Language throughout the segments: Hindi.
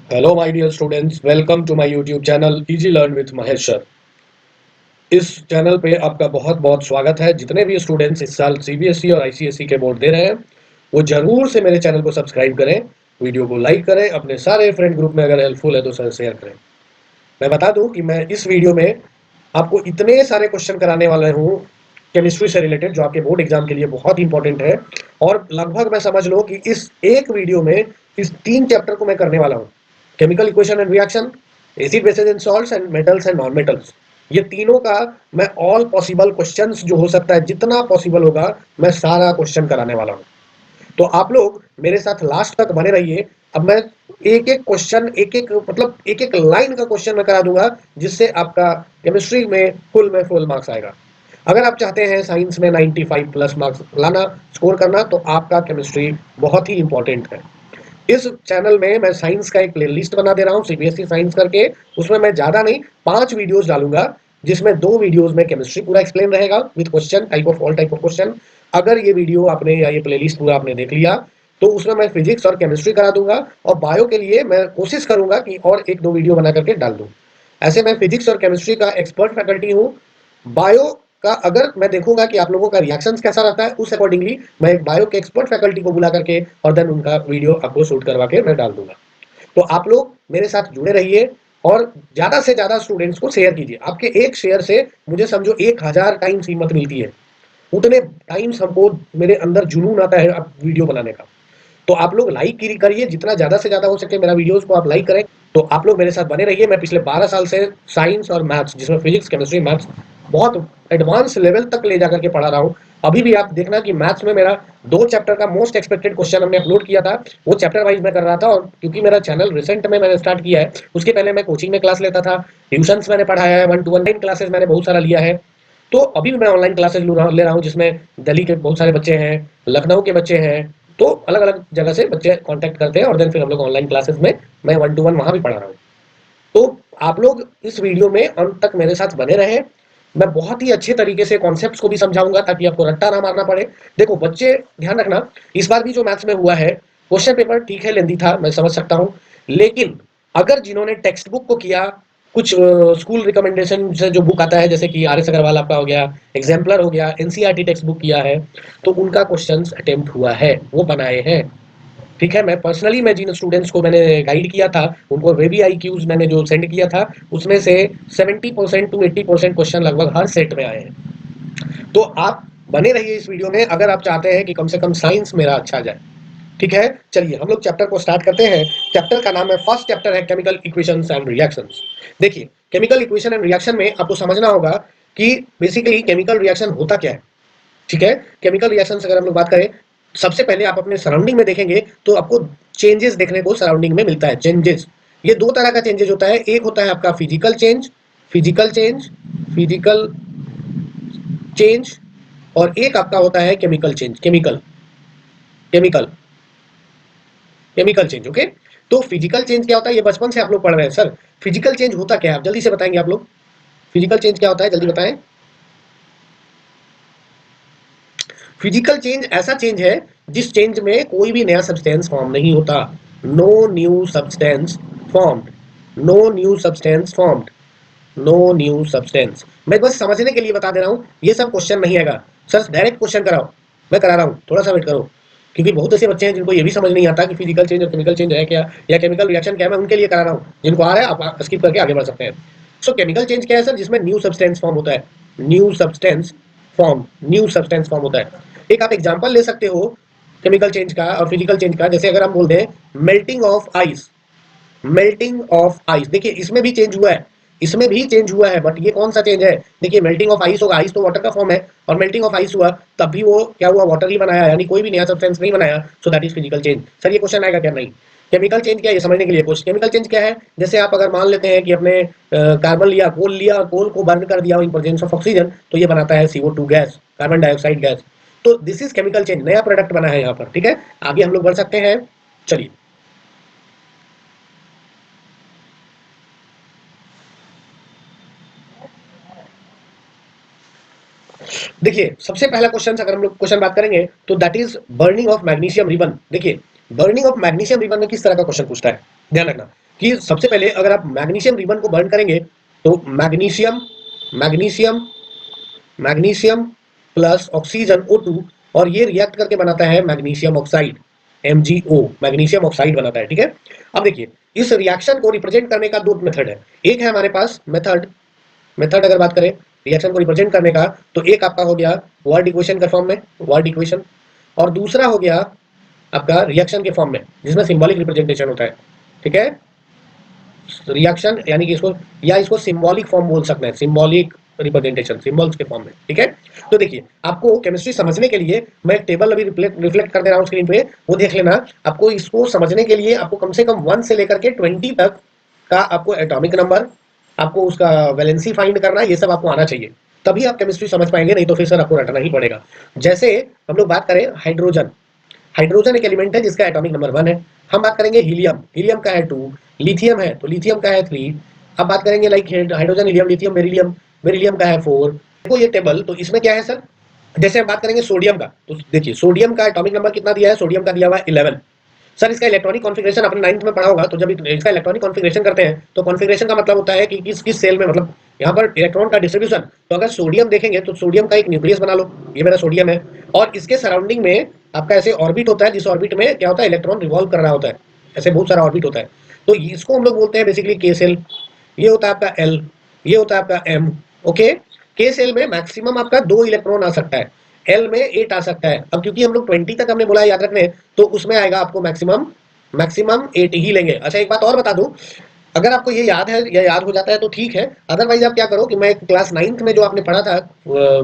Hello my dear students, welcome to my YouTube channel easy learn with Mahesh sir. इस चैनल पे आपका बहुत बहुत स्वागत है। जितने भी स्टूडेंट्स इस साल सीबीएसई और आईसीएसई के बोर्ड दे रहे हैं वो जरूर से मेरे चैनल को सब्सक्राइब करें, वीडियो को लाइक करें, अपने सारे फ्रेंड ग्रुप में अगर हेल्पफुल है तो सर शेयर करें। मैं बता दूं कि मैं इस वीडियो में आपको इतने सारे क्वेश्चन कराने वाला हूँ केमिस्ट्री से रिलेटेड जो आपके बोर्ड एग्जाम के लिए बहुत इंपॉर्टेंट है। और लगभग मैं समझ लो कि इस एक वीडियो में इस 3 चैप्टर को मैं करने वाला हूँ। Chemical equation and reaction, acid basis and salts and metals and non metals. ये तीनों का मैं ऑल पॉसिबल क्वेश्चंस जो हो सकता है जितना पॉसिबल होगा मैं सारा क्वेश्चन कराने वाला हूँ। तो आप लोग मेरे साथ लास्ट तक बने रहिए। अब मैं एक एक क्वेश्चन, एक एक मतलब एक एक लाइन का क्वेश्चन मैं करा दूंगा जिससे आपका केमिस्ट्री में फुल मार्क्स आएगा। अगर आप चाहते हैं साइंस में 95 प्लस मार्क्स लाना, स्कोर करना, तो आपका केमिस्ट्री बहुत ही इंपॉर्टेंट है। इस चैनल में मैं साइंस का एक प्लेलिस्ट बना दे रहा हूँ सीबीएसई साइंस करके। उसमें मैं ज्यादा नहीं 5 वीडियोस डालूंगा, जिसमें 2 वीडियोस में केमिस्ट्री पूरा एक्सप्लेन रहेगा with question, type of all type of question. अगर ये वीडियो आपने या ये प्लेलिस्ट पूरा आपने देख लिया तो उसमें मैं फिजिक्स और केमिस्ट्री करा दूंगा, और बायो के लिए मैं कोशिश करूंगा कि और 1-2 वीडियो बना करके डाल दूं। ऐसे मैं फिजिक्स और केमिस्ट्री का एक्सपर्ट फैकल्टी हूँ। बायो का अगर मैं देखूंगा कि आप लोगों का रिएक्शंस कैसा रहता है, उस अकॉर्डिंगली मैं एक बायो के एक्सपर्ट फैकल्टी को बुला करके और देन उनका वीडियो आपको शूट करवा के मैं डाल दूंगा। तो आप लोग मेरे साथ जुड़े रहिए और ज्यादा से ज्यादा स्टूडेंट्स को शेयर कीजिए। आपके एक शेयर से मुझे समझो 1000 टाइम्स हिम्मत मिलती है। उतने टाइम्स हमको मेरे अंदर जुनून आता है अब वीडियो बनाने का। तो आप लोग लाइक करिए, जितना ज्यादा से ज्यादा हो सके मेरा वीडियोस को आप लाइक करें। तो आप लोग मेरे साथ बने रहिए। मैं पिछले 12 साल से साइंस और मैथ्स, जिसमें फिजिक्स, केमिस्ट्री, मैथ्स बहुत एडवांस लेवल तक ले जाकर के पढ़ा रहा हूँ। अभी भी आप देखना कि मैथ्स में मेरा 2 चैप्टर का मोस्ट एक्सपेक्टेड क्वेश्चन हमने अपलोड किया था, वो चैप्टर वाइज मैं कर रहा था। और क्योंकि मेरा चैनल रिसेंट में मैंने स्टार्ट किया है, उसके पहले मैं कोचिंग में क्लास लेता था, ट्यूशंस मैंने पढ़ाया है, 1-to-1 क्लासेस मैंने बहुत सारा लिया है। तो अभी भी मैं ऑनलाइन क्लासेस ले रहा हूँ, जिसमें दिल्ली के बहुत सारे बच्चे हैं, लखनऊ के बच्चे हैं। तो अलग अलग जगह से बच्चे कांटेक्ट करते हैं और देन फिर हम लोग ऑनलाइन क्लासेस में मैं 1-to-1 वहां भी पढ़ा रहा हूँ। तो आप लोग इस वीडियो में अंत तक मेरे साथ बने रहे। मैं बहुत ही अच्छे तरीके से कॉन्सेप्ट्स को भी समझाऊंगा ताकि आपको रट्टा ना मारना पड़े। देखो बच्चे, ध्यान रखना, इस बार भी जो मैथ्स में हुआ है, क्वेश्चन पेपर ठीक है लेंदी था, मैं समझ सकता हूं। लेकिन अगर जिन्होंने टेक्स्ट बुक को किया, कुछ स्कूल रिकमेंडेशन से जो बुक आता है, जैसे कि आर एस अग्रवाल आपका हो गया, एग्जाम्पलर हो गया, एनसीईआरटी टेक्स्ट बुक किया है, तो उनका क्वेश्चन अटेम्प्ट हुआ है, वो बनाए हैं। ठीक है, मैं पर्सनली मैं जिन स्टूडेंट्स को मैंने गाइड किया था उनको वेबी आई क्यूज मैंने जो सेंड किया था, उसमें से 70% टू 80% क्वेश्चन लगभग हर सेट में आए हैं। तो आप बने रहिए इस वीडियो में अगर आप चाहते हैं कि कम से कम साइंस मेरा अच्छा जाए। ठीक है, चलिए हम लोग चैप्टर को स्टार्ट करते हैं। चैप्टर का नाम है, फर्स्ट चैप्टर है केमिकल इक्वेशंस एंड रिएक्शंस। देखिए, केमिकल इक्वेशन एंड रिएक्शन में आपको समझना होगा कि बेसिकली केमिकल रिएक्शन होता क्या है। ठीक है, केमिकल रिएक्शन अगर हम लोग बात करें, सबसे पहले आप अपने सराउंडिंग में देखेंगे तो आपको चेंजेस देखने को सराउंडिंग में मिलता है। चेंजेस, ये 2 तरह का चेंजेस होता है। एक होता है आपका physical change, physical change, physical change, और एक आपका होता है chemical change, chemical chemical change. Okay, तो फिजिकल चेंज क्या होता है, ये बचपन से आप लोग पढ़ रहे हैं। सर फिजिकल चेंज होता क्या है, आप जल्दी से बताएंगे। आप लोग फिजिकल चेंज क्या होता है, जल्दी बताएं। फिजिकल चेंज ऐसा चेंज है जिस चेंज में कोई भी नया सब्सटेंस फॉर्म नहीं होता। No new substance formed, no new substance formed, no new substance. मैं बस समझने के लिए बता दे रहा हूं, ये सब क्वेश्चन नहीं आएगा। सर डायरेक्ट क्वेश्चन कराओ, मैं करा रहा हूं, थोड़ा सा वेट करो। क्योंकि बहुत ऐसे बच्चे हैं जिनको ये भी समझ नहीं आता कि फिजिकल चेंज और केमिकल चेंज है क्या, या केमिकल रिएक्शन क्या है। मैं उनके लिए करा रहा हूं, जिनको आ रहा है आप स्किप करके आगे बढ़ सकते हैं। सो केमिकल चेंज क्या है सर, जिसमें न्यू सब्सटेंस फॉर्म होता है, new substance form, new substance form होता है। एक आप एग्जांपल ले सकते हो केमिकल चेंज का और फिजिकल चेंज का। जैसे अगर हम बोल दें melting of ice, melting of ice, देखिए इसमें भी चेंज हुआ है, इसमें भी चेंज हुआ है, बट ये कौन सा चेंज है। देखिए मेल्टिंग ऑफ आइस होगा, आइस तो वाटर का फॉर्म है, और मेल्टिंग ऑफ आइस हुआ तब भी वो क्या हुआ, वाटर ही बनाया, यानी कोई भी नया सब्सटेंस नहीं बनाया। So that is physical change. Sir ये क्वेश्चन आएगा क्या, नहीं। केमिकल चेंज क्या है ये समझने के लिए कुछ, केमिकल चेंज क्या है, जैसे आप अगर मान लेते हैं कि अपने कार्बन लिया, कोल लिया, और कोल को बर्न कर दिया इन प्रेजेंस ऑफ ऑक्सीजन, तो ये बनाता है CO2 gas, carbon dioxide gas. तो दिस इज केमिकल चेंज, नया प्रोडक्ट बना है यहाँ पर। ठीक है, आगे हम लोग बढ़ सकते हैं, चलिए। देखिए सबसे पहला क्वेश्चन, अगर हम लोग क्वेश्चन बात करेंगे तो that is burning of magnesium ribbon. देखिए बर्निंग ऑफ मैग्नीशियम रिबन में किस तरह का क्वेश्चन पूछता है, ध्यान रखना। कि सबसे पहले अगर आप मैग्नीशियम रिबन को बर्न करेंगे तो magnesium magnesium magnesium plus oxygen O2, और ये रिएक्ट करके बनाता है magnesium oxide MgO, magnesium oxide बनाता है। ठीक है, अब देखिए इस रिएक्शन को रिप्रेजेंट करने का दो मेथड है। एक है हमारे पास मेथड मेथड अगर बात करें रिएक्शन को रिप्रेजेंट करने का, तो एक आपका हो गया वर्ड इक्वेशन के फॉर्म में, वर्ड इक्वेशन, और दूसरा हो गया आपका रिएक्शन के फॉर्म में जिसमें सिंबॉलिक रिप्रेजेंटेशन होता है। ठीक है, रिएक्शन यानी कि इसको या इसको सिंबॉलिक फॉर्म बोल सकते हैं, सिंबॉलिक रिप्रेजेंटेशन सिंबल्स के फॉर्म में। ठीक है, तो देखिए आपको केमिस्ट्री समझने के लिए मैं एक टेबल अभी रिफ्लेक्ट कर दे रहा हूँ स्क्रीन पे, वो देख लेना। आपको इसको समझने के लिए आपको कम से कम 1 से लेकर के 20 तक का आपको एटॉमिक नंबर, आपको उसका वैलेंसी फाइंड करना, ये सब आपको आना चाहिए, तभी आप केमिस्ट्री समझ पाएंगे, नहीं तो फिर सर आपको रटना ही पड़ेगा। जैसे हम लोग बात करें हाइड्रोजन, हाइड्रोजन एक एलिमेंट है जिसका एटॉमिक नंबर 1 है। हम बात करेंगे हीलियम, हीलियम का है 2, लिथियम है तो लिथियम का है 3। अब बात करेंगे like hydrogen, helium, lithium, beryllium, beryllium का है 4। देखो ये टेबल, तो इसमें क्या है सर, जैसे हम बात करेंगे सोडियम का, तो देखिए सोडियम का एटॉमिक नंबर कितना दिया है, सोडियम का दिया हुआ है 11। सर इसका इलेक्ट्रॉनिक कॉन्फ़िगरेशन आपने 9th में पढ़ा होगा, तो जब इसका इलेक्ट्रॉनिक कॉन्फ़िगरेशन करते हैं तो कॉन्फ़िगरेशन का मतलब होता है कि किस किस सेल में, मतलब यहाँ पर इलेक्ट्रॉन का डिस्ट्रीब्यूशन। तो अगर सोडियम देखेंगे तो सोडियम का एक न्यूक्लियस बना लो, ये मेरा सोडियम है, और इसके सराउंडिंग में आपका ऐसे ऑर्बिट होता है, जिस ऑर्बिट में क्या होता है, इलेक्ट्रॉन रिवॉल्व कर रहा होता है, ऐसे बहुत सारा ऑर्बिट होता है। तो इसको हम लोग बोलते हैं बेसिकली के सेल। ये होता है आपका एल, ये होता है आपका एम। ओके, के सेल में मैक्सिमम आपका 2 इलेक्ट्रॉन आ सकता है, एल में 8 आ सकता है। अब क्योंकि हम लोग 20 तक हमने बोला है याद रखने, तो उसमें आएगा आपको मैक्सिमम मैक्सिमम 8 ही लेंगे। अच्छा एक बात और बता दूं, अगर आपको ये याद है या याद हो जाता है तो ठीक है, अदरवाइज आप क्या करो कि मैं क्लास 9th में जो आपने पढ़ा था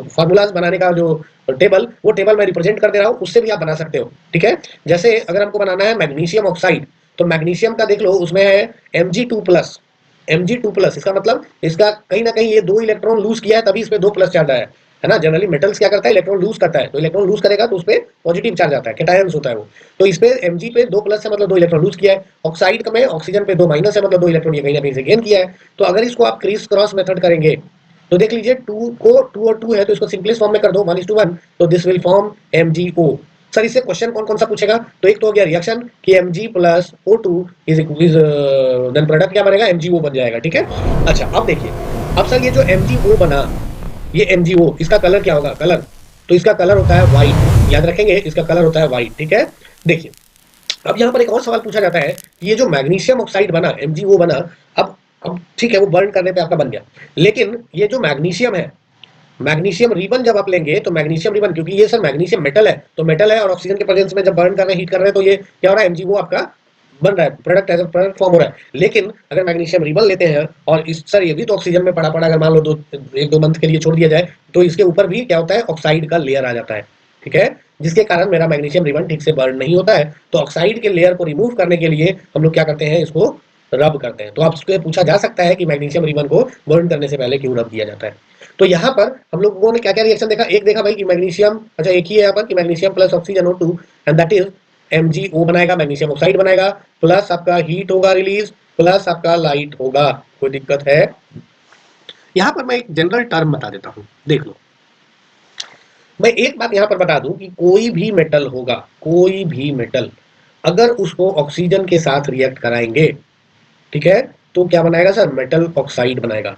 फार्मूलाज बनाने का जो टेबल, वो टेबल मैं रिप्रेजेंट कर दे रहा हूँ, उससे भी आप बना सकते हो। ठीक है, जैसे अगर हमको बनाना है मैग्नीशियम ऑक्साइड, तो मैग्नीशियम का देख लो, उसमें है Mg2+, Mg2+, इसका मतलब इसका कहीं ना कहीं ये 2 इलेक्ट्रॉन लूज किया है, तभी इस पे 2 प्लस चार्ज आया है ना। जनरली मेटल्स क्या करता है, इलेक्ट्रॉन लूज करता है, तो इलेक्ट्रॉन लूज करेगा तो उस पे पॉजिटिव चार्ज आता है, कैटायंस होता है वो। तो इस पे Mg पे 2 प्लस है, मतलब 2 इलेक्ट्रॉन लूज किया है। ऑक्साइड में ऑक्सीजन पे 2 माइनस है, मतलब 2 इलेक्ट्रॉन ये कहीं ना कहीं से गेन किया है। तो अगर इसको आप क्रिस क्रॉस मेथड करेंगे तो देख लीजिए 2 को 2 और 2 है, तो इसको सिंपलेस्ट फॉर्म में कर दो 1:1, तो this will form MgO। Sir इससे क्वेश्चन कौन कौन सा पूछेगा, तो एक तो हो गया रिएक्शन कि Mg plus O2 is then product क्या बनेगा, MgO बन जाएगा। ठीक है, अच्छा अब देखिए, अब सर ये जो MgO बना, ये MgO, इसका कलर क्या होगा, कलर, तो इसका कलर होता है व्हाइट, याद रखेंगे इसका कलर होता है व्हाइट। ठीक है, देखिए अब यहाँ पर एक और सवाल पूछा जाता है, ये जो मैग्नीशियम ऑक्साइड बना, MgO बना, अब ठीक है वो बर्न करने पे आपका बन गया, लेकिन ये जो मैग्नीशियम है, मैग्नीशियम रिबन जब आप लेंगे तो मैग्नीशियम रिबन, क्योंकि ये सर मैग्नीशियम मेटल है, तो मेटल है और ऑक्सीजन के प्रेजेंस में जब बर्न कर रहे हैं, हीट कर रहे हैं, तो ये क्या हो रहा है, MgO आपका बन रहा है, प्रोडक्ट एज प्रोडक्ट फॉर्म हो रहा है। लेकिन अगर मैग्नीशियम रिबन लेते हैं, और इस सर ये भी तो ऑक्सीजन में पड़ा पड़ा अगर मान लो 1-2 मंथ के लिए छोड़ दिया जाए, तो इसके ऊपर भी क्या होता है, ऑक्साइड का लेयर आ जाता है। ठीक है, जिसके कारण मेरा मैग्नीशियम रिबन ठीक से बर्न नहीं होता है। तो ऑक्साइड के लेयर को रिमूव करने के लिए हम लोग क्या करते हैं, इसको रब करते हैं। तो आपसे पूछा जा सकता है कि मैग्नीशियम रिबन को बर्न करने से पहले क्यों रब किया जाता है। तो यहाँ पर हम लोगों ने क्या क्या रिएक्शन देखा, एक देखा भाई कि मैग्नीशियम, अच्छा एक ही है यहाँ पर कि magnesium plus oxygen O2, and that is MgO बनाएगा, मैग्नीशियम ऑक्साइड बनाएगा, प्लस आपका हीट होगा रिलीज, प्लस आपका लाइट होगा। कोई दिक्कत है, यहाँ पर मैं एक जनरल टर्म बता देता हूँ, देख लो। मैं एक बात यहाँ पर बता दूं कि कोई भी मेटल होगा, कोई भी मेटल, अगर उसको ऑक्सीजन के साथ रिएक्ट कराएंगे, ठीक है, तो क्या बनाएगा सर, मेटल ऑक्साइड बनाएगा,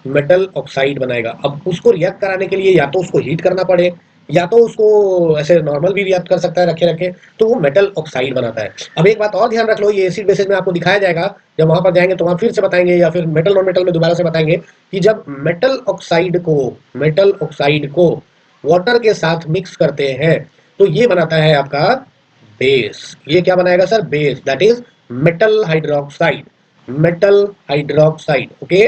मेटल ऑक्साइड बनाएगा। अब उसको रिएक्ट कराने के लिए या तो उसको हीट करना पड़े, या तो उसको ऐसे नॉर्मल भी रिएक्ट कर सकता है रखे रखे, तो वो मेटल ऑक्साइड बनाता है। अब एक बात और ध्यान रख लो, ये एसिड बेसिस में आपको दिखाया जाएगा, जब वहां पर जाएंगे तो वहां फिर से बताएंगे, या फिर मेटल नॉन मेटल में दोबारा से बताएंगे कि जब मेटल ऑक्साइड को वाटर के साथ मिक्स करते हैं तो ये बनाता है आपका बेस। ये क्या बनाएगा sir, base, that is metal hydroxide, metal hydroxide. Okay,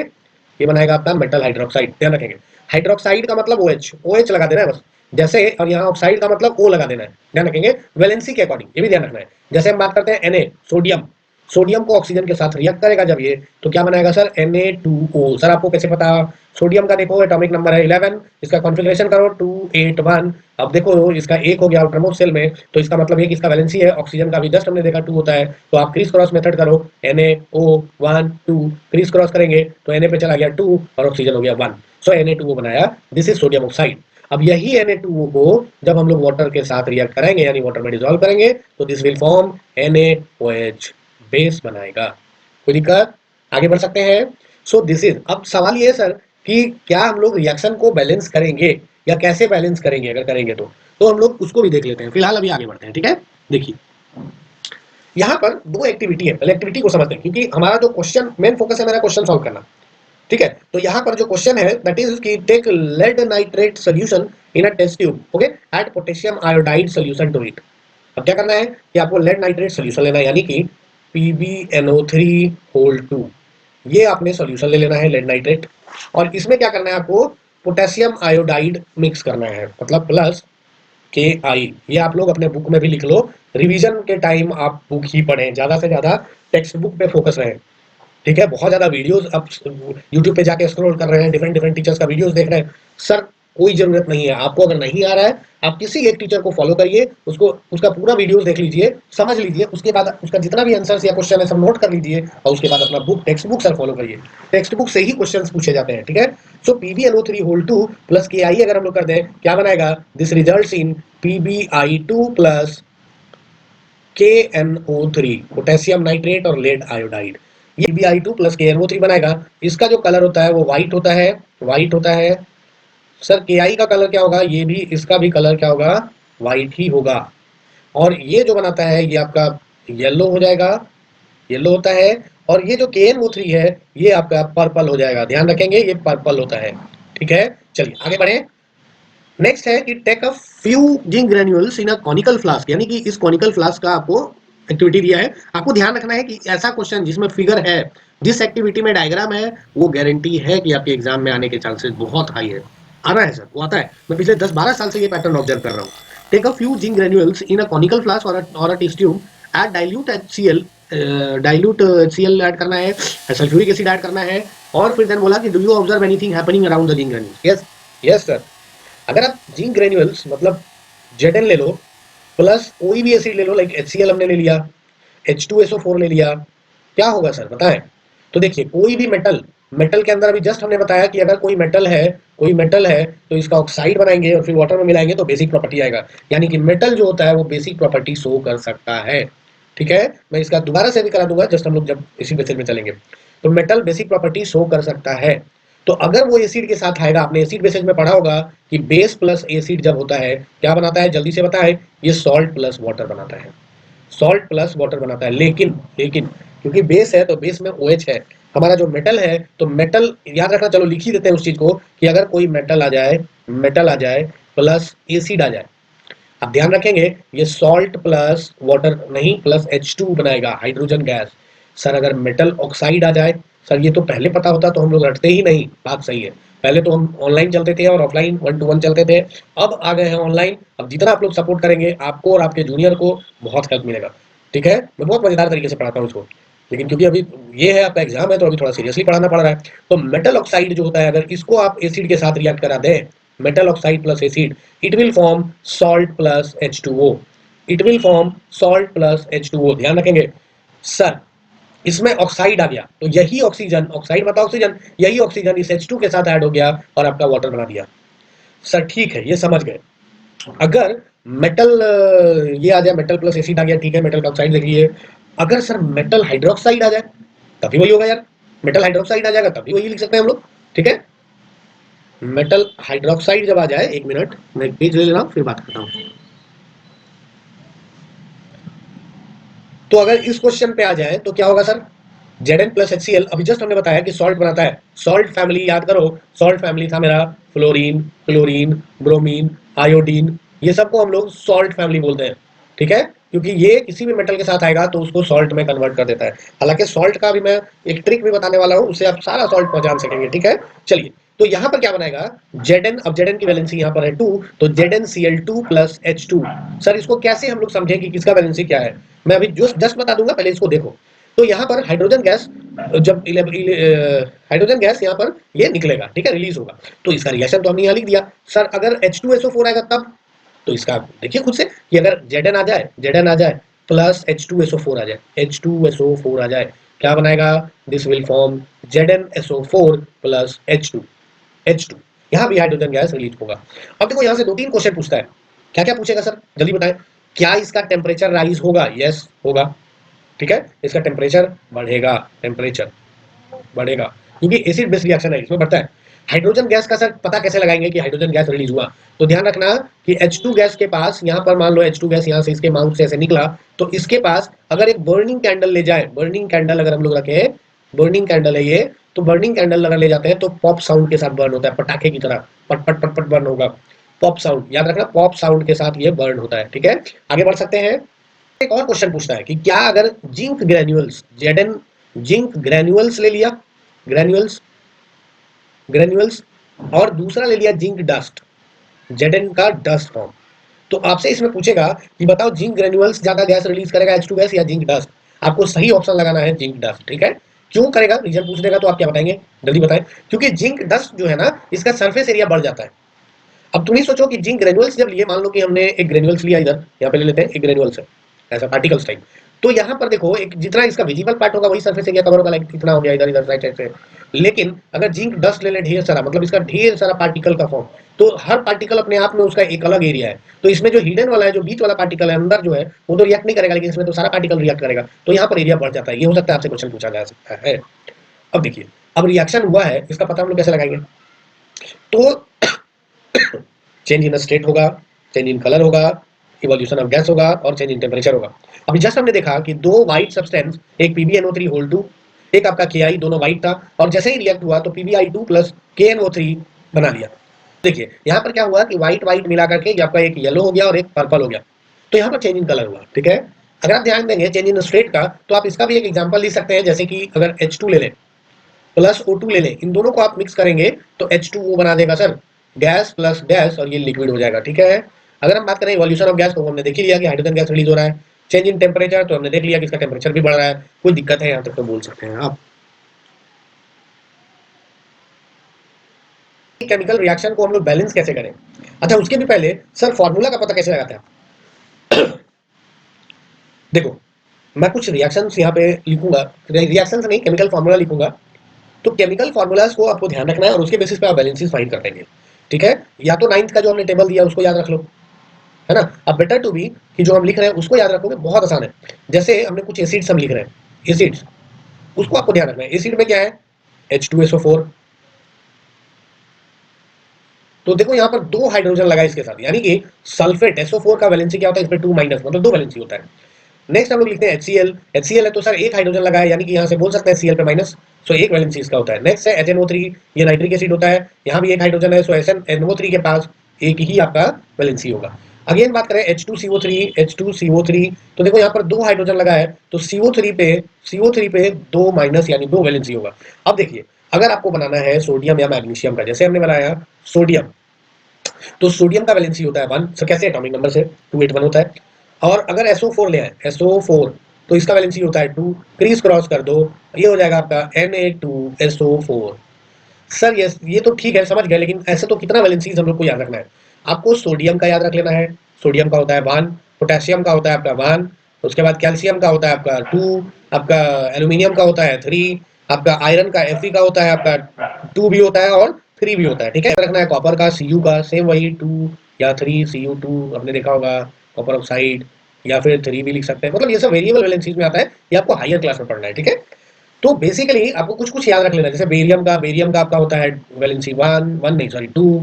ये बनाएगा आपका मेटल हाइड्रोक्साइड, ध्यान रखेंगे। हाइड्रोक्साइड का मतलब OH, OH लगा देना है बस, जैसे, और यहाँ ऑक्साइड का मतलब O लगा देना है, ध्यान रखेंगे वैलेंसी के अकॉर्डिंग, ये भी ध्यान रखना है। जैसे हम बात करते हैं Na, सोडियम, सोडियम को ऑक्सीजन के साथ रिएक्ट करेगा जब ये, तो क्या बनाएगा सर, Na2O। सर आपको कैसे पता, सोडियम का देखो एटॉमिक नंबर है 11, इसका कॉन्फ़िगरेशन करो 281। अब देखो इसका एक हो गया आउटरमोस्ट सेल में, तो इसका मतलब एक इसका वैलेंसी है, ऑक्सीजन का भी जस्ट हमने देखा 2 होता है, तो आप क्रिस क्रॉस मेथड करो, Na O1 2 क्रिस क्रॉस करेंगे तो Na पे चला गया 2 और ऑक्सीजन हो गया 1, सो Na2O बनाया, दिस इज सोडियम ऑक्साइड। अब यही Na2O को जब हम लोग वाटर के साथ रिएक्ट करेंगे, यानी वाटर में डिसॉल्व करेंगे, तो this will form NaOH, base बनाएगा। कोई दिक्कत? आगे बढ़ सकते हैं। सो दिस इज, अब सवाल ये है सर कि क्या हम लोग रिएक्शन को बैलेंस करेंगे या कैसे बैलेंस करेंगे, अगर करेंगे तो हम लोग उसको भी देख लेते हैं। फिलहाल अभी आगे बढ़ते हैं, ठीक है। देखिए यहाँ पर दो एक्टिविटी है, पहले एक्टिविटी को समझते हैं क्योंकि हमारा जो क्वेश्चन, मेन फोकस है मेरा क्वेश्चन सॉल्व करना, ठीक है। तो यहाँ पर जो क्वेश्चन है दैट इज कि take lead nitrate solution in a test tube, okay, add potassium iodide solution to it. अब क्या करना है कि आपको लेड नाइट्रेट सोल्यूशन लेना है, यानी कि PbNO3 होल 2, ये आपने सोल्यूशन ले लेना है लेड नाइट्रेट, और इसमें क्या करना है आपको पोटेशियम आयोडाइड मिक्स करना है, मतलब प्लस KI। ये आप लोग अपने बुक में भी लिख लो, रिवीजन के टाइम आप बुक ही पढ़ें, ज्यादा से ज्यादा टेक्स्ट बुक पे फोकस रहें, ठीक है। बहुत ज्यादा वीडियोस अब यूट्यूब पे जाके स्क्रॉल कर रहे हैं, डिफरेंट डिफरेंट टीचर्स का वीडियोस देख रहे हैं, सर कोई जरूरत नहीं है। आपको अगर नहीं आ रहा है, आप किसी एक टीचर को फॉलो करिए, उसको उसका पूरा वीडियोस देख लीजिए, समझ लीजिए, उसके बाद उसका जितना भी आंसर्स या क्वेश्चन है सब नोट कर लीजिए, और उसके बाद अपना book, text book sir follow करिए, टेक्स्ट बुक से ही क्वेश्चन पूछे जाते हैं, ठीक है। सो PbNO3 होल 2 प्लस KI अगर हम लोग कर दें, क्या बनाएगा, this results in PbI2 plus KNO3, potassium nitrate और लेड आयोडाइड। ये Bi2 प्लस KNO3 बनाएगा। इसका जो कलर होता है वो व्हाइट होता है, व्हाइट होता है। सर KI का कलर क्या होगा, ये भी, इसका भी कलर क्या होगा, व्हाइट ही होगा। और ये जो बनाता है ये आपका येलो हो जाएगा, येलो होता है। और ये जो KNO3 है ये आपका पर्पल हो जाएगा, ध्यान रखेंगे ये पर्पल होता है, ठीक है। चलिए आगे बढ़े। नेक्स्ट है कि take a few zinc granules in a conical flask, यानी कि इस कॉनिकल फ्लास्क का आपको एक्टिविटी दिया है। आपको ध्यान रखना है कि ऐसा क्वेश्चन जिसमें फिगर है, जिस एक्टिविटी में डायग्राम है, वो गारंटी है कि आपके एग्जाम में आने के चांसेस बहुत हाई है। आना है सर, वो आता है। मैं पिछले 10-12 साल से ये पैटर्न ऑब्जर्व कर रहा हूँ। Take a few zinc granules in a conical flask और a test tube, add dilute HCl, dilute HCl add करना है, सल्फ्यूरिक एसिड ऐड करना है, और फिर देन बोला कि do you observe anything happening around the zinc granules. Yes, yes sir. अगर आप जिंक ग्रेन्यूल्स मतलब Zn ले लो, प्लस कोई भी एसिड ले लो, लाइक HCl हमने ले लिया, H2SO4 ले लिया, क्या होगा सर बताएं। तो देखिए कोई भी मेटल, मेटल के अंदर अभी जस्ट हमने बताया कि अगर कोई मेटल है, कोई मेटल है तो इसका ऑक्साइड बनाएंगे और फिर वाटर में मिलाएंगे तो बेसिक प्रॉपर्टी आएगा, यानी कि मेटल जो होता है वो बेसिक प्रॉपर्टी शो कर सकता है, ठीक है। मैं इसका दोबारा से भी करा दूंगा जस्ट हम लोग जब इसी बेसिस में चलेंगे। तो मेटल बेसिक प्रॉपर्टी शो कर सकता है। तो अगर वो एसिड के साथ आएगा, आपने एसिड बेसिस में पढ़ा होगा कि बेस प्लस एसिड जब होता है क्या बनाता है, जल्दी से बताएं, ये सॉल्ट प्लस वाटर बनाता है, सॉल्ट प्लस वाटर बनाता है। लेकिन लेकिन क्योंकि बेस है तो बेस में OH है, हमारा जो मेटल है, तो मेटल याद रखना, चलो लिख ही देते हैं उस चीज को कि अगर कोई मेटल आ जाए, मेटल आ जाए प्लस एसिड आ जाए, आप ध्यान रखेंगे ये सॉल्ट प्लस वाटर नहीं, प्लस H2 बनाएगा, हाइड्रोजन गैस। सर अगर मेटल ऑक्साइड आ जाए, सर ये तो पहले पता होता तो हम लोग रटते ही नहीं, बात सही है। पहले तो हम ऑनलाइन चलते थे और ऑफलाइन 1-to-1 चलते थे, अब आ गए हैं ऑनलाइन। अब जितना आप लोग सपोर्ट करेंगे आपको और आपके जूनियर को बहुत हेल्प मिलेगा, ठीक है। मैं बहुत मजेदार तरीके से पढ़ाता हूँ इसको, लेकिन क्योंकि अभी ये है आपका एग्जाम है तो अभी थोड़ा सीरियसली पढ़ाना पड़ रहा है। तो मेटल ऑक्साइड जो होता है, अगर इसको आप एसिड के साथ रिएक्ट करा दें, metal oxide plus acid, it will form salt plus H2O, it will form salt plus H2O, ध्यान रखेंगे। सर इसमें ऑक्साइड आ गया तो यही ऑक्सीजन, ऑक्साइड मतलब ऑक्सीजन, यही ऑक्सीजन इस H2 के साथ ऐड हो गया और आपका वाटर बना दिया। सर ठीक है, ये समझ गए। अगर मेटल ये आ जाए, मेटल प्लस एसिड आ गया, ठीक है, मेटल का ऑक्साइड देख लीजिए। अगर सर मेटल हाइड्रोक्साइड आ जाए तभी वही होगा यार, मेटल हाइड्रोक्साइड आ जाएगा तभी वही लिख सकते हैं हम लोग, ठीक है। मेटल हाइड्रोक्साइड जब आ जाए, एक मिनट मैं एक पेज ले लेना फिर बात करता हूँ। तो अगर इस क्वेश्चन पे आ जाए तो क्या होगा सर, Zn प्लस HCl, अभी जस्ट हमने बताया कि सॉल्ट बनाता है, सॉल्ट फैमिली याद करो, सॉल्ट फैमिली था मेरा फ्लोरीन, क्लोरीन, ब्रोमीन, आयोडीन, ये सबको हम लोग सॉल्ट फैमिली बोलते हैं, ठीक है, क्योंकि ये किसी भी मेटल के साथ आएगा तो उसको सॉल्ट में कन्वर्ट कर देता है। हालांकि सॉल्ट का भी मैं एक ट्रिक भी बताने वाला हूँ, उससे आप सारा सॉल्ट पहचान सकेंगे, ठीक है। चलिए, तो यहाँ पर क्या बनाएगा Zn, अब Zn की वैलेंसी यहाँ पर है 2, तो ZnCl2 प्लस H2। सर इसको कैसे हम लोग समझें कि किसका वैलेंसी क्या है, मैं अभी जस्ट बता दूंगा, पहले इसको देखो। तो यहाँ पर हाइड्रोजन गैस, जब हाइड्रोजन गैस यहाँ पर ये निकलेगा, ठीक है, रिलीज होगा, तो इसका रिएक्शन तो हमने यहाँ लिख दिया। सर अगर H2SO4 आएगा तब, तो इसका देखिए खुद से कि अगर Zn आ जाए प्लस H2SO4 आ जाए, H2SO4 आ जाए, क्या बनाएगा, this will form ZnSO4 plus H2। यहाँ भी हाइड्रोजन गैस रिलीज होगा। अब देखो यहाँ से 2-3 क्वेश्चन पूछता है, क्या क्या पूछेगा सर जल्दी बताएं। क्या इसका टेम्परेचर राइज होगा, यस होगा। ठीक है, इसका टेम्परेचर बढ़ेगा, टेम्परेचर बढ़ेगा, क्योंकि एसिड बेस रिएक्शन है, इसमें बढ़ता है। हाइड्रोजन गैस का सर पता कैसे लगाएंगे कि हाइड्रोजन गैस रिलीज हुआ? तो ध्यान रखना कि H2 गैस के पास, यहाँ पर मान लो H2 गैस यहाँ से इसके माउथ से ऐसे निकला, तो इसके पास अगर एक बर्निंग कैंडल ले जाए, बर्निंग कैंडल अगर हम लोग रखे, बर्निंग कैंडल है ये, तो बर्निंग कैंडल अगर ले जाते हैं तो पॉप साउंड के साथ बर्न होता है, पटाखे की तरह पट पट पट पट बर्न होगा। पॉप साउंड याद रखना, पॉप साउंड के साथ ये बर्न होता है। ठीक है, आगे बढ़ सकते हैं। एक और क्वेश्चन पूछता है कि क्या अगर zinc granules, Z N zinc granules ले लिया, ग्रेन्यूल्स ग्रेन्यूल्स, और दूसरा ले लिया जिंक डस्ट, जेडन का डस्ट फॉर्म, तो आपसे इसमें पूछेगा कि बताओ जिंक ग्रेन्यूल्स ज्यादा गैस रिलीज करेगा H2 गैस या जिंक डस्ट? आपको सही ऑप्शन लगाना है जिंक डस्ट। ठीक है, क्यों करेगा, रीजन पूछ देगा तो आप क्या बताएंगे, जल्दी बताएं। क्योंकि जिंक डस्ट जो है ना, इसका सरफेस एरिया बढ़ जाता है। अब तुम ही सोचो कि जिंक ग्रेन्यूल्स जब लिए, मान लो कि हमने एक ग्रेन्यूल्स लिया, इधर यहाँ पे ले लेते हैं एक ग्रेन्यूल्स है, ऐसा पार्टिकल्स टाइप, तो यहाँ पर देखो एक जितना इसका विजिबल पार्ट होगा वही सरफेस एरिया कवर होगा, लाइक कितना हो गया इधर इधर साइड साइड से। लेकिन अगर जिंक डस्ट ले ले ढेर सारा, मतलब इसका ढेर सारा पार्टिकल का फॉर्म, तो हर पार्टिकल अपने आप में उसका एक अलग एरिया है, तो इसमें जो हिडन वाला है, जो बीच वाला पार्टिकल है अंदर जो है, वो तो रिएक्ट नहीं करेगा, लेकिन इसमें तो सारा पार्टिकल रिएक्ट करेगा, तो यहाँ पर एरिया बढ़ जाता है। ये हो सकता है आपसे क्वेश्चन पूछा जा सकता है। अब देखिए, अब रिएक्शन हुआ है, इसका पता हम लोग कैसे लगाएंगे? तो चेंज इन स्टेट होगा, चेंज इन कलर होगा, इवोल्यूशन ऑफ गैस होगा, और चेंज इन टेम्परेचर होगा। अभी जस्ट हमने देखा कि दो व्हाइट सब्सटेंस, एक PbNO3 होल 2, एक आपका Ki, दोनों व्हाइट था, और जैसे ही रिएक्ट हुआ तो PbI2 प्लस KNO3 बना लिया। देखिए यहाँ पर क्या हुआ कि व्हाइट व्हाइट मिला करके ये आपका एक येलो हो गया और एक पर्पल हो गया, तो यहाँ पर चेंज इन कलर हुआ। ठीक है, अगर आप ध्यान देंगे चेंज इन स्टेट का, तो आप इसका भी एक एग्जांपल लिख सकते हैं, जैसे कि अगर H2 ले लें प्लस O2 ले लें, इन दोनों को आप मिक्स करेंगे तो H2O बना देगा सर, गैस प्लस गैस, और ये लिक्विड हो जाएगा। ठीक है, अगर हम बात करें इवोल्यूशन ऑफ गैस, तो हमने देख ही लिया कि हाइड्रोजन गैस रिलीज हो रहा है। चेंज इन टेम्परेचर, तो हमने देख लिया कि इसका टेम्परेचर भी बढ़ रहा है। कोई दिक्कत है यहाँ तक तो बोल सकते हैं आप। केमिकल रिएक्शन को हम लोग बैलेंस कैसे करें? अच्छा, उसके भी पहले सर फॉर्मूला का पता कैसे लगाते हैं? देखो, मैं कुछ रिएक्शंस यहाँ पे लिखूंगा, रिएक्शंस नहीं, केमिकल फॉर्मूला लिखूंगा, तो केमिकल फॉर्मूलाज को आपको ध्यान रखना है और उसके बेसिस पे आप बैलेंसेस फाइंड कर लेंगे। ठीक है, या तो 9th का जो हमने टेबल दिया उसको याद रख लो, है ना। अब बेटर टू बी कि जो हम लिख रहे हैं उसको याद रखोगे, बहुत आसान है। जैसे हमने कुछ एसिड्स हम लिख रहे हैं, एसिड्स, उसको आपको ध्यान रखना है। एसिड में क्या है, H2SO4, तो देखो यहाँ पर दो हाइड्रोजन लगा इसके साथ, यानी कि सल्फेट SO4 का वैलेंसी क्या होता है, इस पे 2 माइनस, मतलब 2 वैलेंसी होता है। नेक्स्ट हम लोग लिखते हैं HCl, HCl है तो सर एक हाइड्रोजन लगा है, यानी कि यहाँ से बोल सकते हैं Cl पे माइनस, सो एक वैलेंसी इसका होता है। नेक्स्ट है HNO3, ये नाइट्रिक एसिड होता है, यहाँ भी एक हाइड्रोजन है, सो NO3 के पास एक ही आपका वैलेंसी होगा। अगेन बात करें H2CO3, H2CO3, तो देखो यहाँ पर दो हाइड्रोजन लगा है, तो CO3 पे 2 माइनस, यानी 2 वैलेंसी होगा। अब देखिए, अगर आपको बनाना है सोडियम या मैग्नीशियम का, जैसे हमने बनाया सोडियम, तो सोडियम का वैलेंसी होता है 1, सो कैसे, एटॉमिक नंबर से 281 होता है। और अगर SO4 ले आए, SO4, तो इसका वैलेंसी होता है 2, क्रीज क्रॉस कर दो, ये हो जाएगा आपका Na2SO4। सर ये तो ठीक है, समझ गए, लेकिन ऐसे तो कितना वैलेंसीज हम लोग को याद रखना है? आपको सोडियम का याद रख लेना है, सोडियम का होता है 1, पोटेशियम का होता है आपका 1, उसके बाद कैल्शियम का होता है आपका 2, आपका एल्यूमिनियम का होता है 3, आपका आयरन का Fe का होता है आपका 2 भी होता है और 3 भी होता है। ठीक है, रखना है कॉपर का Cu का, सेम वही 2 या 3 Cu2 आपने देखा होगा, कॉपर ऑक्साइड, या फिर 3 भी लिख सकते हैं, मतलब ये सब वेरिएबल वैलेंसीज में आता है, ये आपको हायर क्लास में पढ़ना है। ठीक है, तो बेसिकली आपको कुछ कुछ याद रख लेना है, जैसे बेरियम का आपका होता है वैलेंसी 1 नहीं सॉरी 2,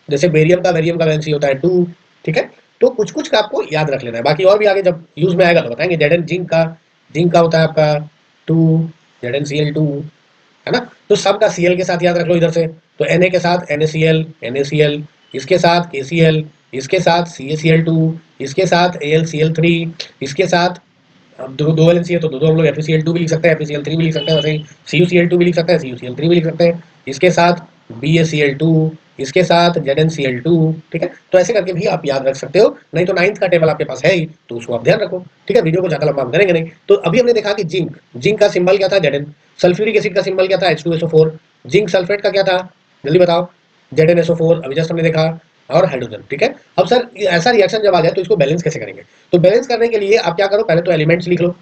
जैसे बेरियम का वैलेंसी होता है 2। ठीक है, तो कुछ कुछ का आपको याद रख लेना है, बाकी और भी आगे जब यूज में आएगा तो बताएंगे। जेडन जिंक का होता है आपका 2, ZnCl2, है ना। तो सब का Cl के साथ याद रख लो इधर से, तो Na के साथ NaCl, इसके साथ KCl, इसके साथ CaCl2, इसके साथ AlCl3, इसके साथ, अब दो वैलेंसी है तो दो हम लोग FeCl2 भी लिख सकते हैं, FeCl3 भी लिख सकते हैं, वैसे ही CuCl2 भी लिख सकते हैं, CuCl3 भी लिख सकते हैं, इसके साथ BaCl2, इसके साथ ZnCl2। ठीक है, तो ऐसे करके भी आप याद रख सकते हो, नहीं तो 9th का टेबल आपके पास है ही, तो उसको आप ध्यान रखो। ठीक है, वीडियो को ज्यादा लंबा हम करेंगे नहीं। तो अभी हमने देखा कि जिंक का सिंबल क्या था, Zn, सल्फ्यूरिक एसिड का सिंबल क्या था, H2SO4, जिंक सल्फेट का क्या था, जल्दी बताओ, ZnSO4, अभी जस्ट हमने देखा, और हाइड्रोजन। ठीक है, अब सर ऐसा रिएक्शन जब आ जाए तो इसको बैलेंस कैसे करेंगे? तो बैलेंस करने के लिए आप क्या करो, पहले तो एलिमेंट्स लिख लो,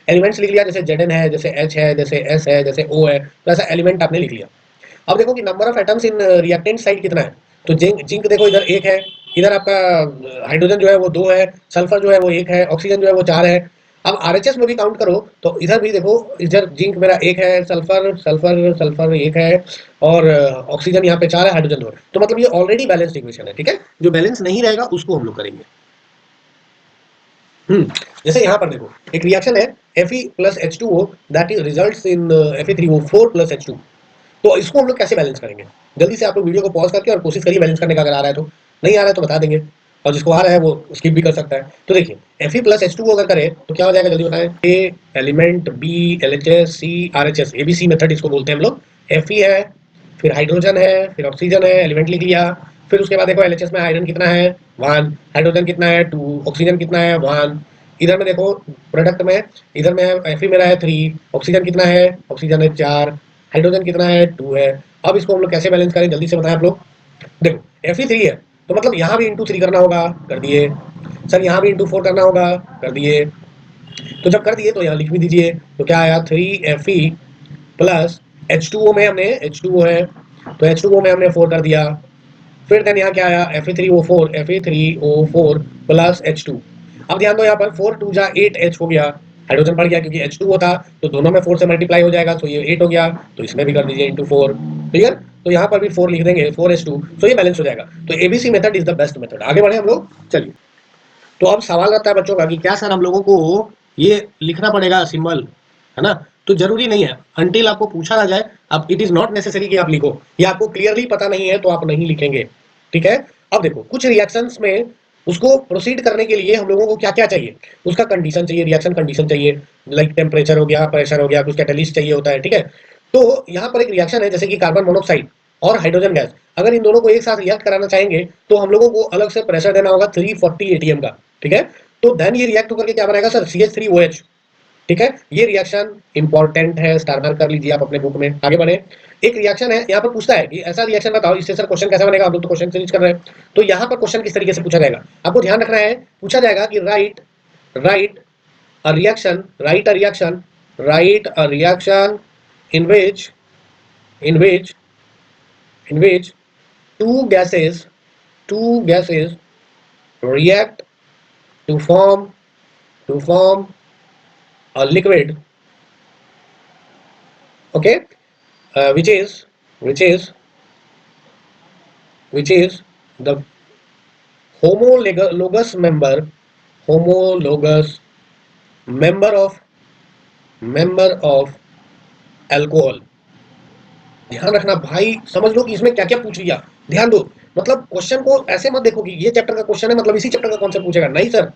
एलिमेंट्स लिख लिया, जैसे Zn है, जैसे H है, जैसे S है, जैसे O है, तो ऐसा एलिमेंट आपने लिख लिया। अब देखो कि number of atoms in reactant side कितना है, तो जिंक देखो इधर 1 है, इधर आपका हाइड्रोजन जो है वो 2 है, सल्फर जो है वो 1 है, ऑक्सीजन जो है वो 4 है, अब आरएचएस में भी काउंट करो तो इधर भी देखो, इधर जिंक मेरा 1 है, सल्फर सल्फर सल्फर 1 है, और ऑक्सीजन यहाँ पे 4 है, हाइड्रोजन 2 है। तो मतलब ये ऑलरेडी बैलेंस्ड इक्वेशन है, ठीक है। जो बैलेंस नहीं रहेगा उसको हम लोग करेंगे। जैसे यहाँ पर देखो एक रिएक्शन है Fe plus H2O that is results in Fe3O4 plus H2। तो इसको हम लोग कैसे बैलेंस करेंगे? जल्दी से आप लोग वीडियो को पॉज करके और कोशिश करिए बैलेंस करने का। अगर आ रहा है तो, नहीं आ रहा है तो बता देंगे, और जिसको आ रहा है वो स्किप भी कर सकता है। तो देखिए Fe प्लस H2O अगर करें तो क्या हो जाएगा, जल्दी बताएं। ए एलिमेंट, बी LHS, सी RHS, ABC मेथड इसको बोलते हैं हम लोग। Fe है, फिर हाइड्रोजन है, फिर ऑक्सीजन है, एलिमेंट लिख लिया। फिर उसके बाद देखो LHS में आयरन कितना है 1, हाइड्रोजन कितना है 2, ऑक्सीजन कितना है 1। इधर में देखो प्रोडक्ट में, इधर में Fe मेरा है 3, ऑक्सीजन कितना है, ऑक्सीजन है 4, हाइड्रोजन कितना है 2 है। अब इसको हम लोग कैसे बैलेंस करें, जल्दी से बताएं आप लोग। देखो Fe3 है तो मतलब यहाँ भी इंटू 3 करना होगा, कर दिए। सर यहाँ भी इंटू 4 करना होगा, कर दिए। तो जब कर दिए तो यहाँ लिख भी दीजिए। तो क्या आया 3Fe प्लस H2O में हमने H2O है तो H2O में हमने 4 कर दिया। फिर देन यहाँ क्या आया Fe3O4 प्लस H2। अब ध्यान दो यहाँ पर 4 2 जा 8H हो गया, हाइड्रोजन बढ़ गया क्योंकि H2O था तो दोनों में 4 से मल्टीप्लाई हो जाएगा, तो ये 8 हो गया। तो इसमें भी कर दीजिए इंटू 4, क्लियर। तो यहाँ पर भी 4 लिख देंगे 4H2, तो ये बैलेंस हो जाएगा। तो ABC method is the best method. आगे बढ़े हम लोग, चलिए। तो अब सवाल रहता है बच्चों का कि क्या सर हम लोगों को ये लिखना पड़ेगा सिंबल, है ना? तो जरूरी नहीं है, अंटिल आपको पूछा ना जाए। अब इट इज नॉट नेसेसरी कि आप लिखो, ये आपको क्लियरली पता नहीं है तो आप नहीं लिखेंगे, ठीक है। अब देखो कुछ रिएक्शंस में उसको प्रोसीड करने के लिए हम लोगों को क्या क्या चाहिए, उसका कंडीशन चाहिए, रिएक्शन कंडीशन चाहिए। लाइक टेम्परेचर हो गया, प्रेशर हो गया, कुछ कैटलिस्ट चाहिए होता है, ठीक है। तो यहाँ पर एक रिएक्शन है जैसे कि कार्बन मोनोऑक्साइड और हाइड्रोजन गैस, अगर इन दोनों को एक साथ रिएक्ट कराना चाहेंगे तो हम लोगों को अलग से प्रेशर देना होगा 340 ATM का, ठीक है। तो देन ये रिएक्ट होकर के क्या बनाएगा सर, CH3OH, ठीक है। ये रिएक्शन इंपॉर्टेंट है, स्टार मार्क कर लीजिए आप अपने बुक में। आगे बढ़े, एक रिएक्शन है यहाँ पर पूछता है कि ऐसा रिएक्शन बताओ इससे सर क्वेश्चन कैसा बनेगा। आप लोग तो क्वेश्चन सीरीज कर रहे हैं, तो यहाँ पर क्वेश्चन किस तरीके से पूछा जाएगा आपको ध्यान रखना है। पूछा जाएगा कि right right a reaction, right a reaction, right a reaction in which in which in which two gases two gases react to form a liquid, okay, which is which is the homologous member of alcohol। ध्यान रखना भाई, समझ लो कि इसमें क्या क्या पूछ लिया, ध्यान दो। मतलब क्वेश्चन को ऐसे मत देखो कि ये चैप्टर का क्वेश्चन है मतलब इसी चैप्टर का कॉन्सेप्ट पूछेगा, नहीं सर।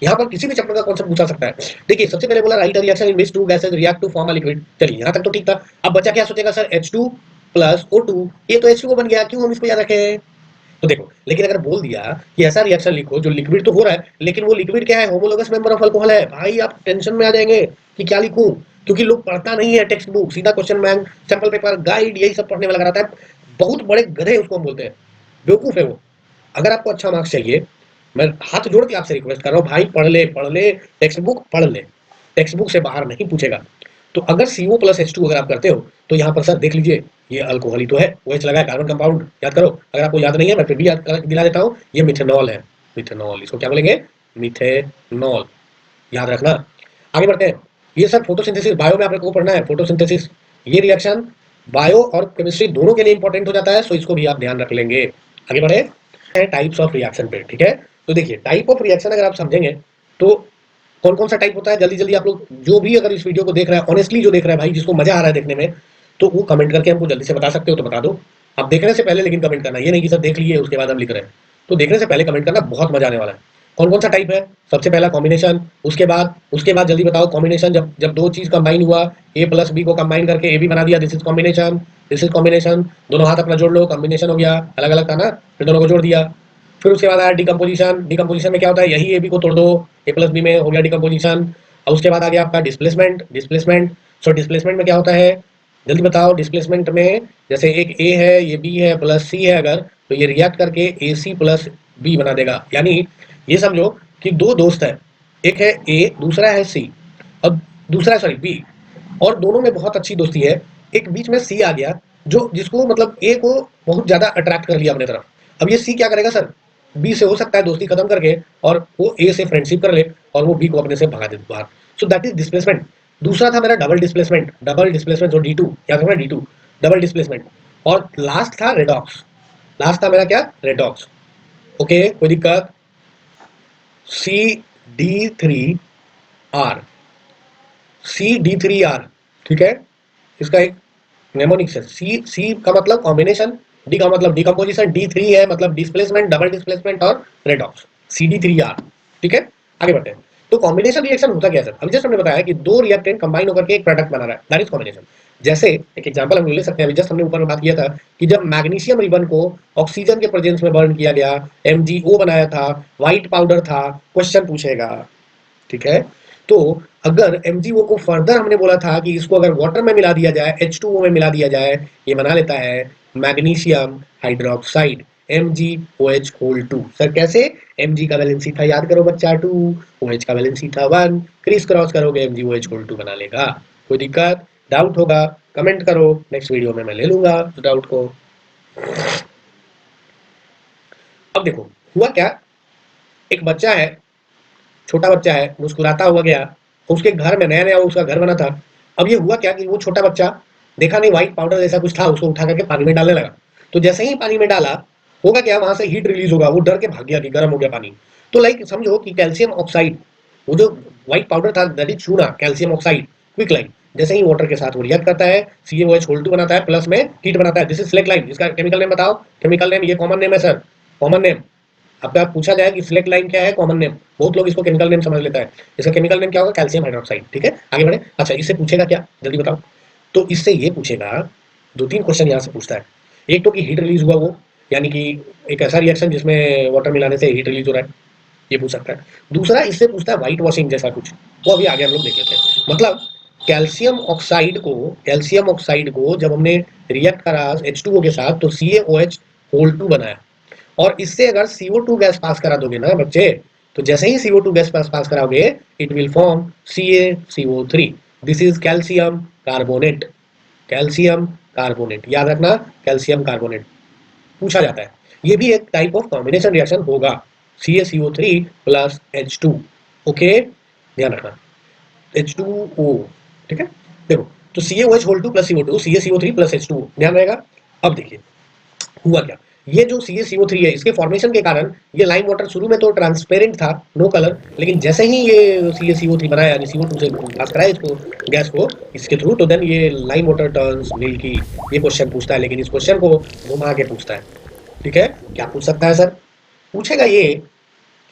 यहाँ पर किसी भी चैप्टर का कॉन्सेप्ट पूछा सकता है। देखिए सबसे पहले बोला right reaction in which two gases react to form a liquid, चलिए यहाँ तक तो ठीक था। अब बच्चा क्या सोचेगा सर, H2 प्लस O2, ये तो H2O बन गया, क्यों हम इसको याद रखें। तो देखो, लेकिन अगर बोल दिया कि ऐसा रिएक्शन लिखो जो लिक्विड तो हो रहा है लेकिन वो लिक्विड क्या है, होमोलोगस मेंबर ऑफ अल्कोहल है, भाई आप टेंशन में आ जाएंगे कि क्या लिखूं। क्योंकि लोग पढ़ता नहीं है टेक्स्ट बुक, सीधा question bank, sample paper, guide, यही सब पढ़ने वाला रहता है। बहुत बड़े गधे उसको हम बोलते हैं, बेवकूफ है वो। अगर आपको अच्छा मार्क्स चाहिए, मैं हाथ जोड़ के आपसे रिक्वेस्ट कर रहा हूँ भाई, पढ़ ले, टेक्स्ट बुक पढ़ ले, टेक्स्ट बुक से बाहर नहीं पूछेगा। तो अगर CO प्लस H2 अगर आप करते हो तो यहाँ पर सर देख लीजिए ये अल्कोहल ही तो है, OH लगा है, कार्बन कंपाउंड याद करो। अगर आपको याद नहीं है मैं फिर भी याद दिला देता हूँ, ये मिथेनॉल है, मिथेनॉल, इसको क्या बोलेंगे, मिथेनॉल, याद रखना। आगे बढ़ते हैं, ये सर फोटोसिंथेसिस, बायो में आपको पढ़ना है फोटोसिंथेसिस। ये रिएक्शन बायो और केमिस्ट्री दोनों के लिए इंपॉर्टेंट हो जाता है, सो इसको भी आप ध्यान रख लेंगे। आगे बढ़े, टाइप्स ऑफ रिएक्शन पे, ठीक है। तो देखिए टाइप ऑफ रिएक्शन अगर आप समझेंगे तो कौन कौन सा टाइप होता है, जल्दी जल्दी आप लोग जो भी अगर इस वीडियो को देख रहा है, ऑनेस्टली जो देख रहा है भाई, जिसको मजा आ रहा है देखने में, तो वो कमेंट करके हमको जल्दी से बता सकते हो तो बता दो। आप देखने से पहले लेकिन कमेंट करना, ये नहीं कि सर देख लिए उसके बाद हम लिख रहे हैं। तो देखने से पहले कमेंट करना, बहुत मजा आने वाला है। कौन कौन सा टाइप है, सबसे पहला कॉम्बिनेशन, उसके बाद जल्दी बताओ कॉम्बिनेशन, जब जब दो चीज कंबाइन हुआ, ए प्लस बी को कंबाइन करके ए बी बना दिया, this is combination, this is combination. दोनों हाथ अपना जोड़ लो, कॉम्बिनेशन हो गया, अलग अलग था ना, फिर दोनों को जोड़ दिया। फिर उसके बाद आया डिकम्पोजिशन, डिकम्पोजिशन में क्या होता है, यही ए बी को तोड़ दो, ए प्लस बी में हो गया डिकम्पोजिशन। और उसके बाद आ गया आपका डिस्प्लेसमेंट, डिस्प्लेसमेंट। सो डिस्प्लेसमेंट में क्या होता है, जल्दी बताओ। डिस्प्लेसमेंट में जैसे एक ए है, ये बी है, प्लस सी है, अगर तो ये रिएक्ट करके ए सी प्लस बी बना देगा। यानी ये समझो कि दो दोस्त है, एक है ए, दूसरा है सी, और दूसरा सॉरी बी, और दोनों में बहुत अच्छी दोस्ती है। एक बीच में सी आ गया जो जिसको मतलब ए को बहुत ज्यादा अट्रैक्ट कर लिया अपने तरफ। अब ये सी क्या करेगा सर, बी से हो सकता है दोस्ती खत्म करके और वो ए से फ्रेंडशिप कर ले और वो बी को अपने से भगा दे बाहर। So that is displacement. दूसरा था मेरा डबल डिस्प्लेसमेंट जो D2, याद रखना D2 डबल डिस्प्लेसमेंट। और लास्ट था रेडॉक्स, लास्ट था मेरा क्या, रेडॉक्स। ओके, कोई दिक्कत? CD3R, CD3R, ठीक है, इसका एक नेमोनिक्स है। सी का मतलब कॉम्बिनेशन, डी का मतलब डिकम्पोजिशन, D3 है मतलब डिस्प्लेसमेंट, डबल डिस्प्लेसमेंट और रेडॉक्स, CD3R, ठीक है। आगे बढ़ते हैं। तो कॉम्बिनेशन रिएक्शन होता क्या है सर? अभी जस्ट हमने बताया कि दो रिएक्टेंट कंबाइन होकर के एक प्रोडक्ट बना रहा है, दैट इज कॉम्बिनेशन। जैसे एक एग्जांपल हम ले सकते हैं, अभी जस्ट हमने ऊपर में बात किया था कि जब मैग्नीशियम रिबन को ऑक्सीजन के प्रेजेंस में बर्न किया गया, MgO बनाया था, व्हाइट पाउडर था, क्वेश्चन पूछेगा, ठीक है। तो अगर MgO को फर्दर हमने बोला था कि इसको अगर वाटर में मिला दिया जाए, H2O में मिला दिया जाए, ये बना लेता है magnesium hydroxide, MgOH whole 2। Sir कैसे? Mg का वैलेंसी था, याद करो बच्चा 2, OH का वैलेंसी था 1, क्रिस क्रॉस करोगे MgOH होल 2 बना लेगा। कोई दिक्कत, डाउट होगा कमेंट करो, नेक्स्ट वीडियो में मैं ले लूंगा उस डाउट को। अब देखो हुआ क्या, एक बच्चा है, छोटा बच्चा है, मुस्कुराता हुआ गया, उसके घर में नया नया उसका घर बना था। अब ये हुआ क्या कि वो छोटा बच्चा देखा नहीं व्हाइट पाउडर जैसा कुछ था, उसको उठा करके पानी में डालने लगा। तो जैसे ही पानी में डाला, होगा क्या, वहां से हीट रिलीज होगा, वो डर के भाग गया कि गर्म हो गया पानी। तो लाइक समझो कि कैल्शियम ऑक्साइड, वो जो व्हाइट पाउडर था दैट इज चूना, कैल्शियम ऑक्साइड क्विक लाइन, जैसे ही वाटर के साथ वो रिएक्ट करता है, CaOH होल 2 बनाता है, प्लस में हीट बनाता है, दिस इज स्लेक लाइन। इसका केमिकल नेम बताओ, केमिकल नेम, ये कॉमन नेम है सर, कॉमन नेम। आपका पूछा जाए कि सिलेक्ट लाइन क्या है, कॉमन नेम, बहुत लोग इसको केमिकल नेम समझ लेता है। इसका केमिकल नेम क्या होगा, कैल्शियम हाइड्रोक्साइड, ठीक है। आगे बढ़े। अच्छा, इससे पूछेगा क्या, जल्दी बताओ। तो इससे ये पूछेगा, दो तीन क्वेश्चन यहाँ से पूछता है। एक तो कि हीट रिलीज हुआ वो, यानी कि एक ऐसा रिएक्शन जिसमें वाटर मिलाने से हीट रिलीज हो रहा है, ये पूछ सकता है। दूसरा इससे पूछता है व्हाइट वॉशिंग जैसा कुछ, वो अभी आगे हम लोग देख लेते हैं। मतलब कैल्शियम ऑक्साइड को जब हमने रिएक्ट करा H2O के साथ तो CaOH होल 2 बनाया, और इससे अगर CO2 गैस पास करा दोगे ना बच्चे, तो जैसे ही CO2 गैस पास कराओगे, it will form CaCO3, this is calcium carbonate, calcium carbonate, याद रखना, कैल्शियम कार्बोनेट पूछा जाता है। ये भी एक टाइप ऑफ कॉम्बिनेशन रिएक्शन होगा, CaCO3 प्लस H2, ओके, ध्यान रखना, H2O, ठीक है। देखो, तो CaOH whole 2 plus CO2, CaCO3 plus H2O, ध्यान रहेगा। अब देखिए हुआ क्या, ये जो CaCO3 है, इसके फॉर्मेशन के कारण ये लाइम वाटर शुरू में तो ट्रांसपेरेंट था, नो कलर, लेकिन जैसे ही ये CaCO3 बनाया, यानी CO2 से पास कराया इसको, गैस को इसके थ्रू, तो देन ये लाइम वाटर टर्न्स मिल्की। ये क्वेश्चन पूछता है, लेकिन इस क्वेश्चन को घुमा के पूछता है, ठीक है। क्या पूछ सकता है सर? पूछेगा ये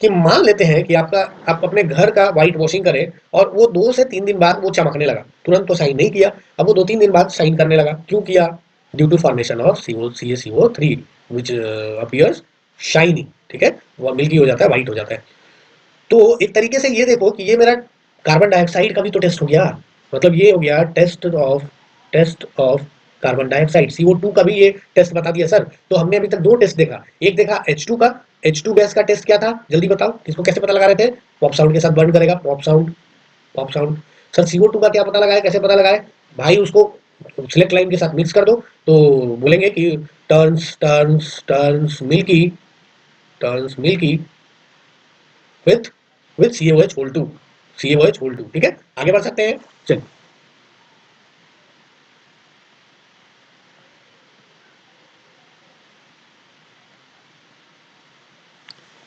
कि मान लेते हैं कि आप अपने घर का व्हाइट वॉशिंग करें और वो 2 से 3 दिन बाद वो चमकने लगा, तुरंत तो साइन नहीं किया, अब वो 2-3 दिन बाद साइन करने लगा, क्यों किया? Due to formation of CaCO3 which appears shiny, ठीक है, वो मिल्की हो जाता है, व्हाइट हो जाता है। तो एक तरीके से ये देखो कि ये मेरा कार्बन डाइऑक्साइड का भी तो टेस्ट हो गया, मतलब ये हो गया test of carbon dioxide, CO2 का भी ये टेस्ट बता दिया सर। तो हमने अभी तक दो टेस्ट देखा, एक देखा H2 का, H2 गैस का टेस्ट क्या था, जल्दी बताओ, इसको कैसे पता लगा रहे थे? पॉप साउंड के साथ बर्न करेगा, pop sound, pop sound. Sir CO2 का क्या पता लगाए, कैसे पता लगाए भाई? उसको सिलेक्ट लाइन के साथ मिक्स कर दो, तो बोलेंगे कि turns turns turns milky, turns milky with with CaOH whole 2, CaOH whole 2, ठीक है। आगे बढ़ सकते हैं, चलिए।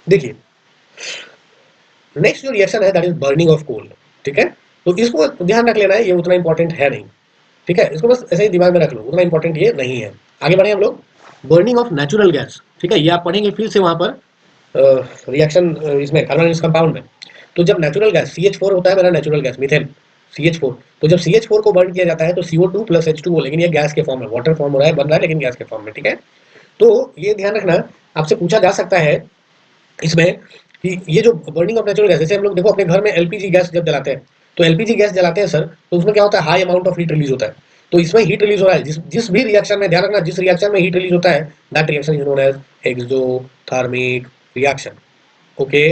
देखिए नेक्स्ट जो रिएक्शन है that is burning of coal, ठीक है। तो इसको ध्यान रख लेना है, ये उतना इंपॉर्टेंट है नहीं, ठीक है, इसको बस ऐसे ही दिमाग में रख लो, उतना इंपॉर्टेंट ये नहीं है। आगे बढ़े हम लोग, बर्निंग ऑफ नेचुरल गैस, ठीक है, ये आप पढ़ेंगे फिर से वहां पर रिएक्शन इसमें कार्बन कंपाउंड में। तो जब नेचुरल गैस CH4 होता है मेरा नेचुरल गैस मीथेन, CH4, तो जब CH4 को बर्न किया जाता है तो CO2 प्लस H2O, लेकिन ये गैस के फॉर्म में, वाटर फॉर्म हो रहा है, बन रहा है लेकिन गैस के फॉर्म में, ठीक है। तो ये ध्यान रखना, आपसे पूछा जा सकता है इसमें कि ये जो बर्निंग ऑफ नेचुरल गैस, जैसे हम लोग देखो अपने घर में LPG गैस जब जलाते हैं, तो LPG गैस जलाते हैं सर, तो उसमें क्या होता है, high amount of heat release होता है। तो इसमें हीट रिलीज हो रहा है, जिस जिस भी रिएक्शन में, ध्यान रखना, जिस रिएक्शन में हीट रिलीज होता है, that reaction is known as exothermic reaction, okay.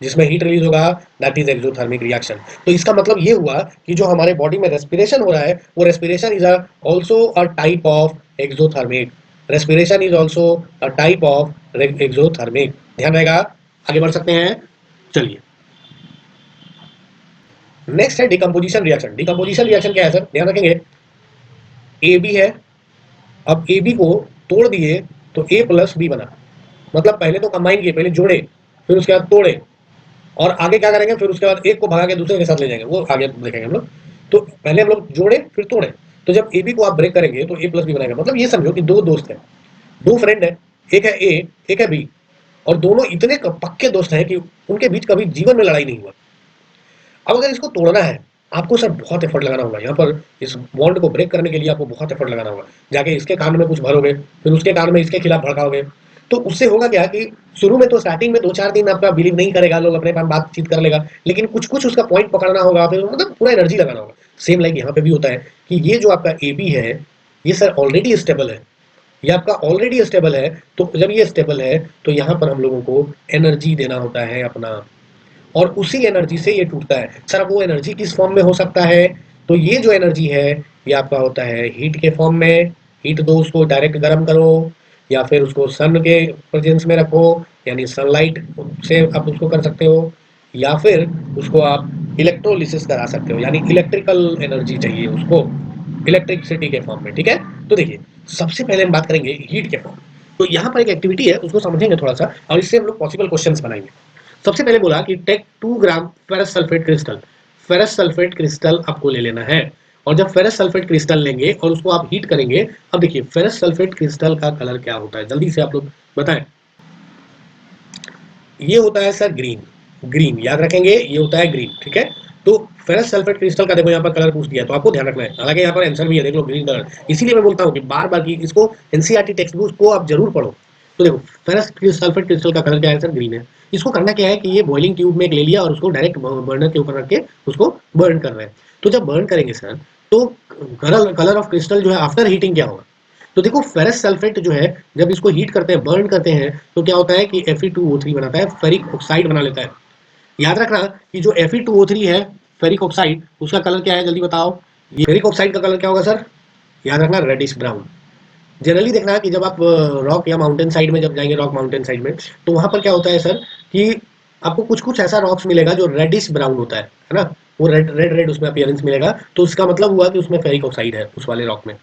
जिसमें हीट रिलीज होगा दैट इज एक्सोथर्मिक रिएक्शन। तो इसका मतलब ये हुआ कि जो हमारे बॉडी में रेस्पिरेशन हो रहा है, वो respiration is also a type of exothermic, respiration is also a type of exothermic, ध्यान रहेगा। आगे बढ़ सकते हैं, चलिए। नेक्स्ट है डिकम्पोजिशन रिएक्शन। डिकम्पोजिशन रिएक्शन क्या है सर, ध्यान रखेंगे, ए बी है, अब ए बी को तोड़ दिए तो ए प्लस बी बना, मतलब पहले तो कंबाइन किए, पहले जोड़े, फिर उसके बाद तोड़े, और आगे क्या करेंगे, फिर उसके बाद एक को भगा के दूसरे के साथ ले जाएंगे, वो आगे देखेंगे हम लोग। तो पहले हम लोग जोड़े फिर तोड़े, तो जब ए बी को आप ब्रेक करेंगे तो ए प्लस बी बनाएगा। मतलब ये समझो कि दो दोस्त हैं, दो फ्रेंड है, एक है ए एक है बी, और दोनों इतने पक्के दोस्त हैं कि उनके बीच कभी जीवन में लड़ाई नहीं हुआ। अब अगर इसको तोड़ना है, आपको सर बहुत एफर्ट लगाना होगा। यहाँ पर इस बॉन्ड को ब्रेक करने के लिए आपको बहुत एफर्ट लगाना होगा। जाके इसके कान में कुछ भरोगे, फिर उसके कान में इसके खिलाफ भड़काओगे, तो उससे होगा क्या कि शुरू में तो स्टार्टिंग में 2-4 दिन आपका बिलीव नहीं करेगा, लोग अपने पास बातचीत कर लेगा, लेकिन कुछ उसका पॉइंट पकड़ना होगा, फिर मतलब पूरा एनर्जी लगाना होगा। सेम लाइक यहाँ पे भी होता है कि ये जो आपका ए बी है, ये सर ऑलरेडी स्टेबल है, ये आपका ऑलरेडी स्टेबल है। तो जब ये स्टेबल है तो यहाँ पर हम लोगों को एनर्जी देना होता है अपना, और उसी एनर्जी से ये टूटता है। सर वो एनर्जी किस फॉर्म में हो सकता है, तो ये जो एनर्जी है ये आपका होता है हीट के फॉर्म में। हीट दो, उसको डायरेक्ट गर्म करो, या फिर उसको सन के प्रेजेंस में रखो, यानी सनलाइट से आप उसको कर सकते हो, या फिर उसको आप इलेक्ट्रोलिसिस करा सकते हो, यानी इलेक्ट्रिकल एनर्जी चाहिए उसको इलेक्ट्रिसिटी के फॉर्म में। ठीक है, तो देखिए सबसे पहले हम बात करेंगे हीट के फॉर्म। तो यहाँ पर एक एक्टिविटी है, उसको समझेंगे थोड़ा सा, और इससे हम लोग पॉसिबल क्वेश्चंस बनाएंगे। सबसे पहले बोला कि take 2 gram ferrous sulphate crystal. Ferrous sulphate crystal आपको ले लेना है, और जब फेरस सल्फेट क्रिस्टल लेंगे और उसको आप हीट करेंगे, अब देखिए फेरस सल्फेट क्रिस्टल का कलर क्या होता है, जल्दी से आप लोग बताएं। ये होता है सर ग्रीन, ग्रीन याद रखेंगे, ये होता है ग्रीन। ठीक है, तो फेरस सल्फेट क्रिस्टल का देखो यहाँ पर कलर पूछ दिया, तो आपको ध्यान रखना है, हालांकि यहाँ पर आंसर भी है, देख लो ग्रीन कलर। इसीलिए मैं बोलता हूँ कि बार बार की इसको एनसीईआरटी टेक्स्ट बुक को आप जरूर पढ़ो। तो देखो फेरस सल्फेट क्रिस्टल का कलर क्या है सर, ग्रीन है। इसको करना क्या है कि ये बॉइलिंग ट्यूब में ले लिया और उसको डायरेक्ट बर्नर के ऊपर रख के उसको बर्न कर रहे हैं। तो जब बर्न करेंगे सर, तो कलर कलर ऑफ क्रिस्टल जो है आफ्टर हीटिंग क्या होगा, तो देखो फेरस सल्फेट जो है, जब इसको हीट करते हैं, बर्न करते हैं, तो क्या होता है कि Fe2O3 बनाता है, फेरिक ऑक्साइड बना लेता है। याद रखना कि जो Fe2O3 है, फेरिक ऑक्साइड, उसका कलर क्या है जल्दी बताओ। ये फेरिक ऑक्साइड का कलर क्या होगा सर, याद रखना रेडिश ब्राउन। जनरली देखना कि जब आप रॉक या माउंटेन साइड में जब जाएंगे, रॉक माउंटेन साइड में, तो वहां पर क्या होता है सर कि आपको कुछ कुछ ऐसा रॉक्स मिलेगा जो रेडिश ब्राउन होता है ना, वो रेड रेड रेड उसमें अपीयरेंस मिलेगा, तो उसका मतलब हुआ कि उसमें फेरिक ऑक्साइड है उस वाले रॉक में।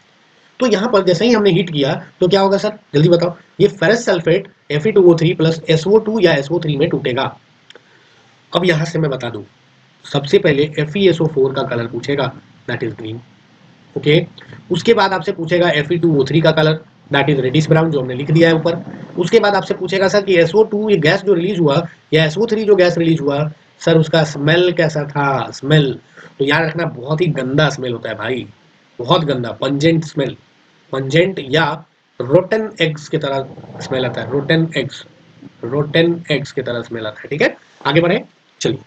तो यहाँ पर जैसे ही हमने हीट किया तो क्या होगा सर, जल्दी बताओ। ये ferrous sulphate Fe2O3 plus SO2 या SO3 में टूटेगा। अब यहाँ से मैं बता दूं, सबसे पहले FeSO4 का कलर पूछेगा, दैट इज ग्रीन। ओके, उसके बाद आपसे पूछेगा Fe2O3 का colour, that is reddish brown, जो हमने लिख दिया है ऊपर। उसके बाद आपसे पूछेगा सर कि SO2 ये गैस जो रिलीज हुआ, या SO3 जो गैस रिलीज हुआ, सर उसका स्मेल कैसा था, स्मेल। तो याद रखना बहुत ही गंदा स्मेल होता है भाई, बहुत गंदा, पंजेंट स्मेल, पंजेंट या रोटन एग्स की तरह स्मेल आता है, रोटन एग्स, रोटन एग्स की तरह स्मेल आता है। ठीक है, आगे बढ़े, चलिए।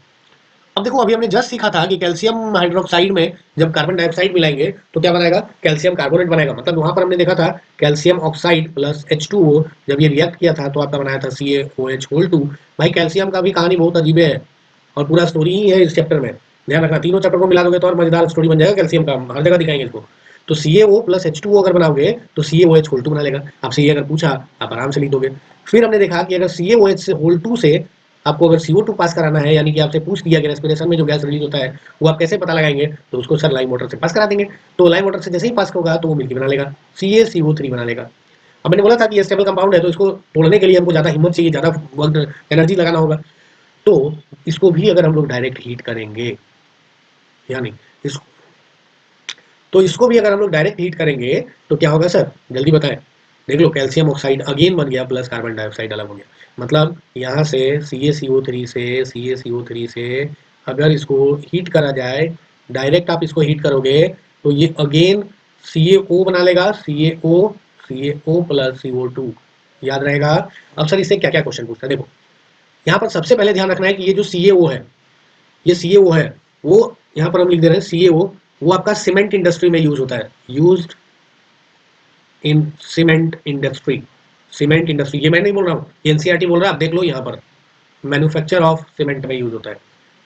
अब देखो अभी हमने जस्ट सीखा था कि कैल्शियम हाइड्रोक्साइड में जब कार्बन डाइऑक्साइड मिलाएंगे तो क्या बनाएगा, कैल्शियम कार्बोनेट बनेगा। मतलब वहां पर हमने देखा था कैल्शियम ऑक्साइड प्लस H2O, जब ये रिएक्ट किया था तो आपका बनाया था CaOH2। भाई कैल्शियम का भी कहानी बहुत अजीब है, और पूरा स्टोरी ही है इस चैप्टर में। ध्यान रखना, तीनों चैप्टर को मिला दोगे तो और मजेदार स्टोरी बन जाएगा कैल्शियम का, हर जगह दिखाएंगे इसको। तो CaO प्लस H2O अगर बनाओगे तो CaOH2 बना लेगा। आपसे ये अगर पूछा आप आराम से लिख दोगे। फिर हमने देखा कि अगर CaOH2 से आपको अगर CO2 पास कराना है, यानी कि आपसे पूछ दिया कि रेस्पिरेशन में जो गैस रिलीज होता है वो आप कैसे पता लगाएंगे, तो उसको सर लाइम वाटर से पास करा देंगे। तो लाइम वाटर से जैसे ही पास होगा तो वो मिलकर बना लेगा, CaCO3 बना लेगा। अब मैंने बोला था कि ये स्टेबल कंपाउंड है, तो इसको तोड़ने के लिए हमको ज्यादा हिम्मत चाहिए, ज्यादा वक्त एनर्जी लगाना होगा। तो इसको भी अगर हम लोग डायरेक्ट हीट करेंगे, यानी इस तो इसको भी अगर हम लोग डायरेक्ट हीट करेंगे तो क्या होगा सर, जल्दी बताएं। देख लो कैल्शियम ऑक्साइड अगेन बन गया प्लस कार्बन डाइऑक्साइड अलग हो गया। मतलब यहाँ से CaCO3 से अगर इसको हीट करा जाए, डायरेक्ट आप इसको हीट करोगे तो ये अगेन CaO बना लेगा, CaO प्लस CO2, याद रहेगा। अब सर इससे क्या क्या क्वेश्चन पूछता है, देखो यहाँ पर सबसे पहले ध्यान रखना है कि ये जो CaO है, ये CaO है, वो यहाँ पर हम लिख दे रहे हैं CaO, वो आपका सीमेंट इंडस्ट्री में यूज होता है, used in cement industry. Cement industry, ये मैं नहीं बोल रहा हूँ, एनसीईआरटी बोल रहा है, आप देख लो यहाँ पर मैन्युफैक्चर ऑफ सीमेंट में यूज होता है।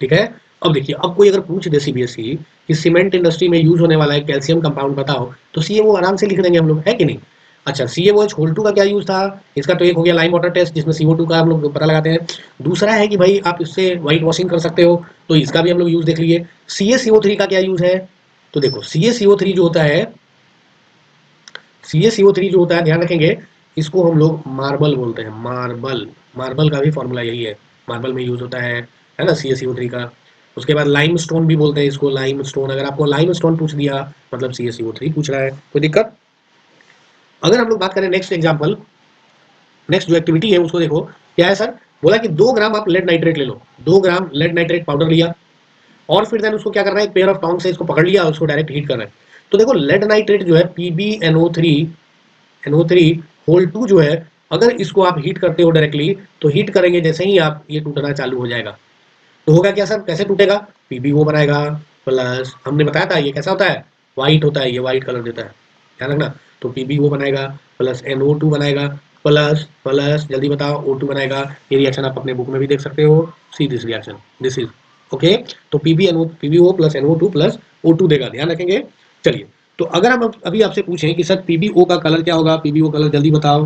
ठीक है, अब देखिए, अब कोई अगर पूछ दे CBSE कि सीमेंट इंडस्ट्री में यूज होने वाला है कैल्शियम कंपाउंड बताओ, तो CaO आराम से लिख देंगे हम लोग, है कि नहीं। अच्छा, CaOH होल 2 का क्या यूज था? इसका तो एक हो गया लाइम वाटर टेस्ट जिसमें CO2 का हम लोग पता लगाते हैं। दूसरा है कि भाई आप इससे व्हाइट वॉशिंग कर सकते हो, तो इसका भी हम लोग यूज देख लिए। CaCO3 का क्या यूज है? तो देखो CaCO3 जो होता है, CaCO3 जो होता है, ध्यान रखेंगे, इसको हम लोग मार्बल बोलते हैं। मार्बल, मार्बल का भी फॉर्मूला यही है, मार्बल में यूज होता है ना CaCO3 का। उसके बाद लाइम स्टोन भी बोलते हैं इसको, लाइम स्टोन। अगर आपको लाइम स्टोन पूछ दिया मतलब CaCO3 पूछ रहा है, कोई दिक्कत? अगर हम लोग बात करें नेक्स्ट एग्जाम्पल, नेक्स्ट जो एक्टिविटी है उसको देखो, क्या है सर? बोला कि 2 ग्राम आप लेड नाइट्रेट ले लो, 2 ग्राम लेड नाइट्रेट पाउडर लिया, और फिर देन उसको क्या करना है, एक पेयर ऑफ टोंग से इसको पकड़ लिया और उसको डायरेक्ट हीट कर रहे हैं। तो देखो लेड नाइट्रेट जो है PbNO3 होल 2 जो है, अगर इसको आप हीट करते हो डायरेक्टली, तो हीट करेंगे जैसे ही आप, ये टूटना चालू हो जाएगा। तो होगा क्या सर, कैसे टूटेगा? PbO बनाएगा, प्लस हमने बताया था ये कैसा होता है, व्हाइट होता है, ये व्हाइट कलर देता है, ध्यान रखना। तो PbO बनाएगा प्लस NO2 बनाएगा, प्लस प्लस जल्दी बताओ O2 बनाएगा। ये रिएक्शन आप अपने बुक में भी देख सकते हो। See this reaction, this is okay. तो PbO plus NO2 plus O2 देगा, ध्यान रखेंगे। चलिए, तो अगर हम अभी आपसे पूछें कि सर PbO का कलर क्या होगा, PbO कलर जल्दी बताओ,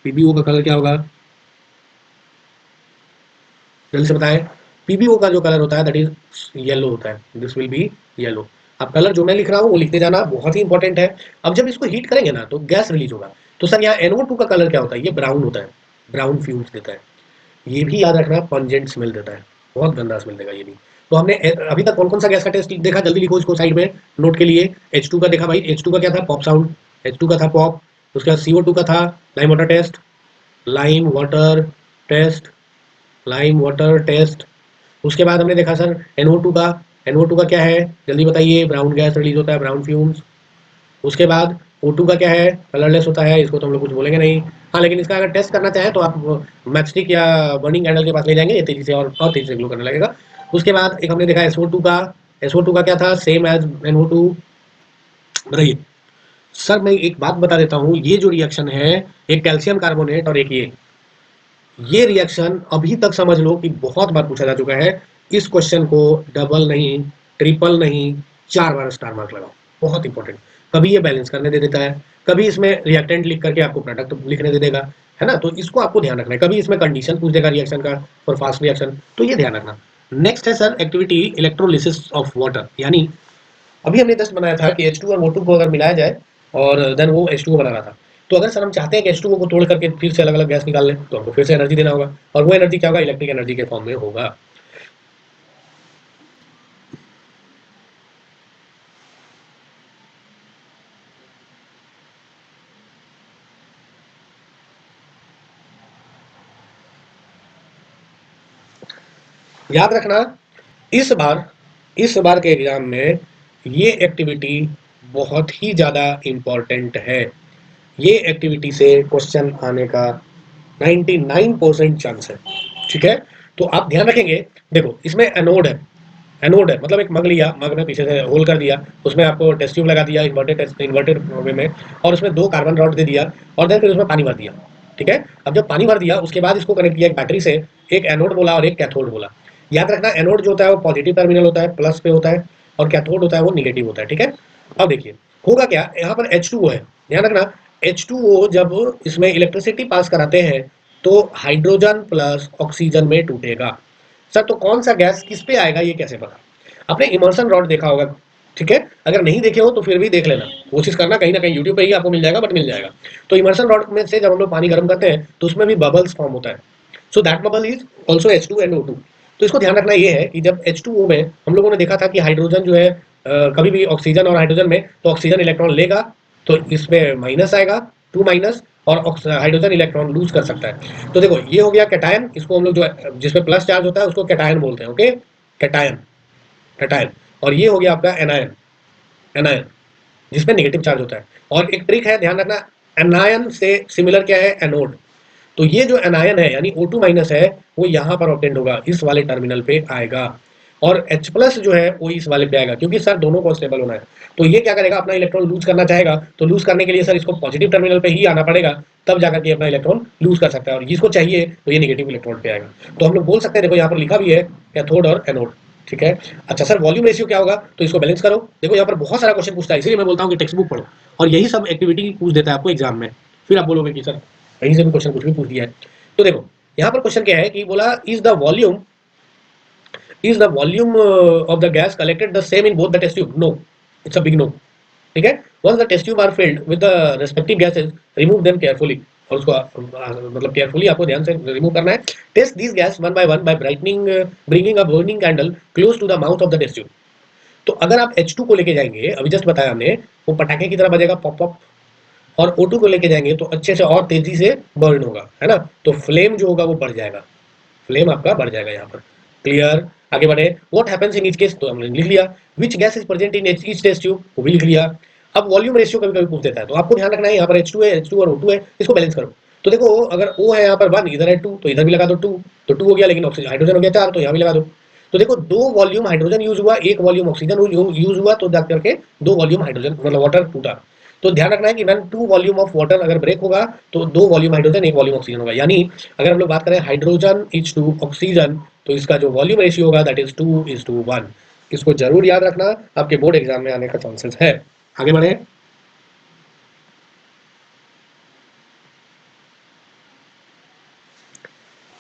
PbO का कलर क्या होगा, जल्दी से बताएं। PbO का जो कलर होता है दैट इज येलो होता है, दिस विल बी येलो। अब कलर जो मैं लिख रहा हूँ वो लिखते जाना, बहुत ही इंपॉर्टेंट है। अब जब इसको हीट करेंगे ना तो गैस रिलीज होगा। तो सर यहाँ NO2 का कलर क्या होता है? ये ब्राउन होता है, ब्राउन फ्यूम्स देता है। ये भी याद रखना, पंजेंट स्मेल देता है, बहुत गंदा स्मेल देगा ये भी। तो हमने अभी तक कौन कौन सा गैस का टेस्ट देखा, जल्दी लिखो इसको साइड में नोट के लिए। H2 का देखा भाई, H2 का क्या था? पॉप साउंड, H2 का था पॉप। उसके बाद CO2 का था lime water test, lime water test, lime water test. उसके बाद हमने देखा सर NO2 का, NO2 का क्या है जल्दी बताइए? ब्राउन गैस रिलीज होता है, ब्राउन फ्यूम्स। उसके बाद O2 का क्या है? कलरलेस होता है, इसको तो हम लोग कुछ बोलेंगे नहीं। हाँ, लेकिन इसका अगर टेस्ट करना चाहें तो आप मैचस्टिक या बर्निंग कैंडल के पास ले जाएंगे, ये तेजी से और तेजी से ग्लो करने लगेगा। उसके बाद एक हमने देखा SO2 का, SO2 का क्या था? Same as NO2। बताइए सर, मैं एक बात बता देता हूँ, ये जो रिएक्शन है, एक कैल्शियम कार्बोनेट और एक ये रिएक्शन अभी तक समझ लो कि बहुत बार पूछा जा चुका है। इस क्वेश्चन को डबल नहीं, ट्रिपल नहीं, 4 बार स्टार मार्क लगाओ, बहुत इंपॉर्टेंट। कभी ये बैलेंस करने दे देता है, कभी इसमें रिएक्टेंट लिख करके आपको प्रोडक्ट लिखने दे देगा, है ना? तो इसको आपको ध्यान रखना है। कभी इसमें कंडीशन पूछ देगा रिएक्शन का फॉर फास्ट रिएक्शन, तो ये ध्यान रखना। नेक्स्ट है sir activity electrolysis of water, यानी अभी हमने जस्ट बनाया था कि H2 और O2 को अगर मिलाया जाए और देन वो H2O बना रहा था। तो अगर सर हम चाहते हैं कि H2O को तोड़ करके फिर से अलग अलग गैस निकाल लें, तो हमको फिर से एनर्जी देना होगा, और वो एनर्जी क्या होगा? इलेक्ट्रिक एनर्जी के फॉर्म में होगा। याद रखना, इस बार इस बार के एग्जाम में ये एक्टिविटी बहुत ही ज्यादा इंपॉर्टेंट है। ये एक्टिविटी से क्वेश्चन आने का 99% चांस है, ठीक है? तो आप ध्यान रखेंगे। देखो इसमें एनोड है, मतलब एक मग लिया, मग में पीछे से होल कर दिया, उसमें आपको टेस्ट ट्यूब लगा दिया इन्वर्टेड वे में, और उसमें 2 कार्बन रॉड दे दिया, और देन फिर उसमें पानी भर दिया, ठीक है? अब जब पानी भर दिया उसके बाद इसको कनेक्ट किया एक बैटरी से, एक एनोड बोला और एक कैथोड बोला। याद रखना, एनोड जो होता है वो पॉजिटिव टर्मिनल होता है, प्लस पे होता है, और कैथोड होता है वो निगेटिव होता है, ठीक है? अब देखिए होगा क्या, यहाँ पर H2O है, ध्यान रखना। H2O जब इसमें इलेक्ट्रिसिटी पास कराते हैं तो हाइड्रोजन प्लस ऑक्सीजन में टूटेगा। सर तो कौन सा गैस किस पे आएगा, ये कैसे पता? आपने इमर्सन रॉड देखा होगा, ठीक है? अगर नहीं देखे हो तो फिर भी देख लेना, कोशिश करना, कहीं ना कहीं यूट्यूब पे ही आपको मिल जाएगा, बट मिल जाएगा। तो इमर्सन रॉड में से जब हम लोग पानी गर्म करते हैं तो उसमें भी बबल्स फॉर्म होता है, so that bubble is also H2 and O2। तो इसको ध्यान रखना ये है कि जब H2O में हम लोगों ने देखा था कि हाइड्रोजन जो है कभी भी ऑक्सीजन और हाइड्रोजन में, तो ऑक्सीजन इलेक्ट्रॉन लेगा तो इसमें माइनस आएगा, 2 माइनस, और हाइड्रोजन इलेक्ट्रॉन लूज कर सकता है। तो देखो ये हो गया कैटायन, इसको हम लोग जो जिसमें प्लस चार्ज होता है उसको कैटायन बोलते हैं, ओके? Cation, cation. और ये हो गया आपका एनायन, एनायन जिसमें नेगेटिव चार्ज होता है। और एक ट्रिक है, ध्यान रखना, एनायन से सिमिलर क्या है? एनोड। तो ये जो एनायन है यानी O2 माइनस है, वो यहाँ पर ऑब्टेंड होगा, इस वाले टर्मिनल पे आएगा, और H प्लस जो है वो इस वाले पे आएगा, क्योंकि सर दोनों को स्टेबल होना है। तो ये क्या करेगा, अपना इलेक्ट्रॉन लूज करना चाहेगा, तो लूज करने के लिए सर इसको पॉजिटिव टर्मिनल पे ही आना पड़ेगा, तब जाकर के अपना इलेक्ट्रॉन लूज कर सकता है, और जिसको चाहिए तो ये निगेटिव इलेक्ट्रॉन पे आएगा। तो हम लोग बोल सकते हैं, देखो यहाँ पर लिखा भी है कैथोड और एनोड, ठीक है। अच्छा सर वॉल्यूम रेशियो क्या होगा, तो इसको बैलेंस करो। देखो यहाँ पर बहुत सारा क्वेश्चन पूछता है, इसलिए मैं बोलता हूँ कि टेक्स्ट बुक पढ़ो, और यही सब एक्टिविटी पूछ देता है आपको एग्जाम में। फिर आप बोलोगे कि सर कहीं से भी क्वेश्चन कुछ भी पूछ दिया है। तो देखो यहाँ पर क्वेश्चन क्या है कि बोला is the volume of the gas collected the same in both the test tube? No, it's a big no. ठीक है। once the test tube are filled with the respective gases, remove them carefully, और उसको मतलब केयरफुली आपको ध्यान से रिमूव करना है। Test this gas one by one by brightening bringing a burning candle close to the mouth of the test tube. तो अगर आप H2 को लेके जाएंगे, अभी जस्ट बताया हमने, वो पटाखे की तरह बजेगा पॉप पॉप, और O2 को लेके जाएंगे तो अच्छे से और तेजी से बर्न होगा, है ना। तो फ्लेम जो होगा वो बढ़ जाएगा, फ्लेम आपका बढ़ जाएगा यहाँ पर। क्लियर, आगे बढ़े। What happens in each case, तो हमने लिख लिया। Which gas is present in each test tube, वो भी लिख लिया। अब वॉल्यूम रेशियो कभी कभी पूछ देता है, तो आपको ध्यान रखना है यहाँ पर H2 है, H2 और O2 है, इसको बैलेंस करो। तो देखो अगर O है यहाँ पर 1, इधर है 2, तो इधर भी लगा दो 2, तो 2 हो गया, लेकिन ऑक्सीजन हाइड्रोजन हो गया 4, तो यहाँ भी लगा दो। तो देखो 2 वॉल्यूम हाइड्रोजन यूज हुआ, 1 वॉल्यूम ऑक्सीजन यूज हुआ, तो जाकर के 2 वॉल्यूम हाइड्रोजन मतलब वाटर टूटा। तो ध्यान रखना है कि व्हेन 2 वॉल्यूम ऑफ वाटर अगर ब्रेक होगा तो 2 वॉल्यूम हाइड्रोजन 1 वॉल्यूम ऑक्सीजन होगा। यानी अगर हम लोग बात करें हाइड्रोजन इज टू ऑक्सीजन, तो इसका जो वॉल्यूम रेशियो होगा दैट इज 2:1। इसको जरूर याद रखना, आपके बोर्ड एग्जाम में आने का चांसेस है। आगे बढ़े।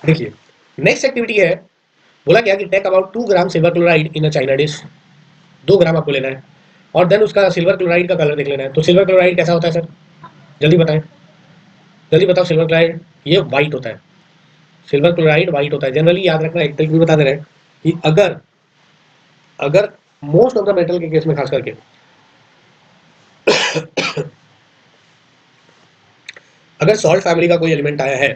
देखिए नेक्स्ट एक्टिविटी है, बोला क्या कि take about 2 gram silver chloride in a china dish. 2 gram आपको लेना है, और देन उसका सिल्वर क्लोराइड का कलर देख लेना है। तो सिल्वर क्लोराइड कैसा होता है सर, जल्दी बताएं, जल्दी बताओ। सिल्वर क्लोराइड ये व्हाइट होता है, सिल्वर क्लोराइड व्हाइट होता है। जनरली याद रखना, एक तरीके भी बता दे रहे हैं कि अगर अगर मोस्ट ऑफ द मेटल के केस में खास करके अगर सॉल्ट फैमिली का कोई एलिमेंट आया है,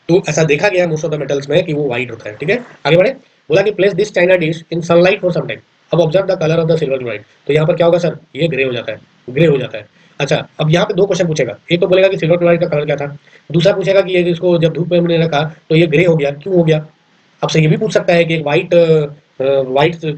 तो ऐसा देखा गया है मोस्ट ऑफ द मेटल्स में कि वो व्हाइट होता है। ठीक है, आगे बढ़े। बोला कि place this china dish in sunlight for some time. अब observe the colour of the silver chloride. तो यहाँ पर क्या होगा सर, ये ग्रे हो जाता है, ग्रे हो जाता है। अच्छा अब यहाँ पे 2 क्वेश्चन पूछेगा, एक तो बोलेगा कि सिल्वर क्लोराइड का कलर क्या था, दूसरा पूछेगा कि ये इसको जब धूप में हमने रखा तो ये ग्रे हो गया, क्यों हो गया। आपसे ये भी पूछ सकता है कि एक व्हाइट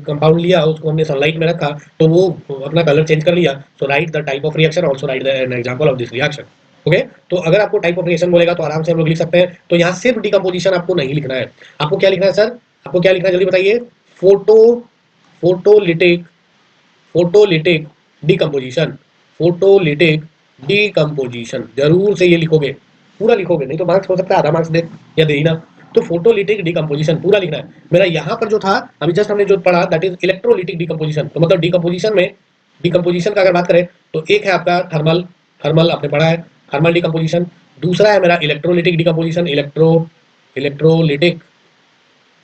कंपाउंड लिया, उसको हमने सनलाइट में रखा तो वो अपना कलर चेंज कर लिया। So write the type of reaction, also write an example of this reaction. Okay, तो अगर आपको टाइप ऑफ रिएक्शन बोलेगा तो आराम से हम लोग लिख सकते हैं। तो यहाँ सिर्फ डिकम्पोजिशन आपको नहीं लिखना है, आपको क्या लिखना है सर, आपको क्या लिखना है जल्दी बताइए। Photo photolytic photolytic decomposition, photolytic decomposition, जरूर से ये लिखोगे, पूरा लिखोगे, नहीं तो मार्क्स हो सकता है आधा मार्क्स दे या दे ही ना। तो फोटोलिटिक डिकम्पोजिशन पूरा लिखना है। मेरा यहाँ पर जो था अभी जस्ट हमने जो पढ़ा दैट इज इलेक्ट्रोलिटिक डिकम्पोजिशन। तो मतलब डिकम्पोजिशन में, डिकम्पोजिशन का अगर बात करें तो एक है आपका थर्मल, थर्मल आपने पढ़ा है, थर्मल डिकम्पोजिशन। दूसरा है मेरा इलेक्ट्रोलिटिक डिकम्पोजिशन, इलेक्ट्रोलिटिक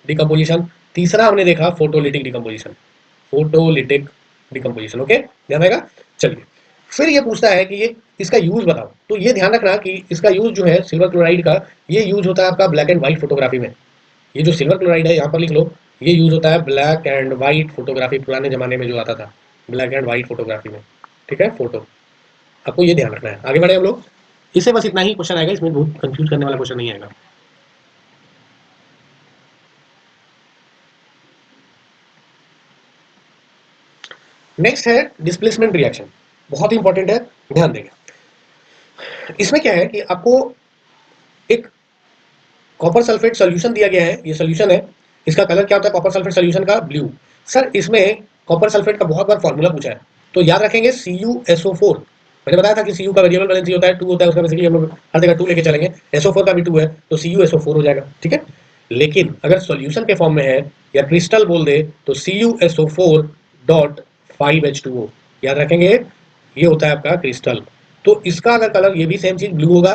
डिकम्पोजिशन। तीसरा हमने देखा photolytic decomposition, photolytic decomposition. Okay, ध्यान रहेगा। चलिए फिर ये पूछता है कि ये इसका यूज बताओ। तो ये ध्यान रखना कि इसका यूज जो है सिल्वर क्लोराइड का, ये यूज होता है आपका ब्लैक एंड व्हाइट फोटोग्राफी में। ये जो सिल्वर क्लोराइड है यहाँ पर लिख लो, ये यूज होता है ब्लैक एंड व्हाइट फोटोग्राफी, पुराने जमाने में जो आता था ब्लैक एंड व्हाइट फोटोग्राफी में। ठीक है, फोटो, आपको ये ध्यान रखना है। आगे बढ़े हम लोग, इससे बस इतना ही क्वेश्चन आएगा, इसमें बहुत कंफ्यूज करने वाला क्वेश्चन नहीं आएगा। नेक्स्ट है डिस्प्लेसमेंट रिएक्शन, बहुत ही इंपॉर्टेंट है, ध्यान देंगे। इसमें क्या है कि आपको एक कॉपर सल्फेट सॉल्यूशन दिया गया है, ये सॉल्यूशन है, इसका कलर क्या होता है कॉपर सल्फेट सॉल्यूशन का, ब्लू। सर इसमें कॉपर सल्फेट का बहुत बार फॉर्मूला पूछा है, तो याद रखेंगे CuSO4। मैंने बताया था कि Cu का वेरिएबल बैलेंस होता है, 2 होता है उसका, बेसिकली हम लोग हर जगह 2 लेके चलेंगे, SO4 का भी 2 है, तो CuSO4 हो जाएगा। ठीक है, लेकिन अगर सॉल्यूशन के फॉर्म में है या क्रिस्टल बोल दे तो CuSO4.5H2O, याद रखेंगे ये होता है आपका क्रिस्टल। तो इसका अगर कलर, ये भी सेम चीज ब्लू होगा,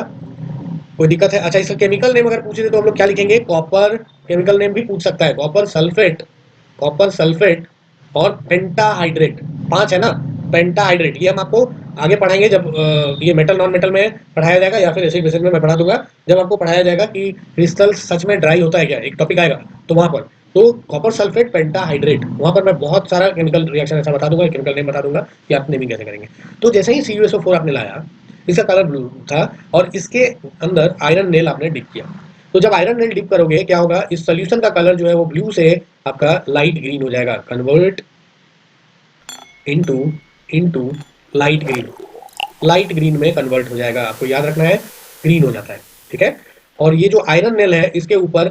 कोई दिक्कत है। अच्छा इसका केमिकल नेम अगर पूछे तो हम लोग क्या लिखेंगे, कॉपर, केमिकल नेम भी पूछ सकता है, कॉपर सल्फेट, कॉपर सल्फेट और पेंटाहाइड्रेट, 5 है ना, पेंटाहाइड्रेट। ये हम आपको आगे पढ़ाएंगे जब ये मेटल नॉन मेटल में पढ़ाया जाएगा, या फिर एसिड बेसिस में मैं पढ़ा दूंगा जब आपको पढ़ाया जाएगा कि क्रिस्टल सच में ड्राई होता है क्या, एक टॉपिक आएगा तो वहां पर। तो कॉपर सल्फेट पेंटाहाइड्रेट, वहां पर मैं बहुत सारा केमिकल रिएक्शन ऐसा बता दूंगा, केमिकल नेम बता दूंगा कि आप नेमिंग कैसे करेंगे। तो जैसे ही CuSO4 आपने लाया, इसका कलर ब्लू था और इसके अंदर आयरन नेल आपने डिप किया, तो जब आयरन नेल डिप करोगे क्या होगा, इस सोल्यूशन का कलर जो है वो ब्लू से आपका लाइट ग्रीन हो जाएगा, convert into into light green, light green में कन्वर्ट हो जाएगा। आपको याद रखना है ग्रीन हो जाता है। ठीक है, और ये जो आयरन नेल है इसके ऊपर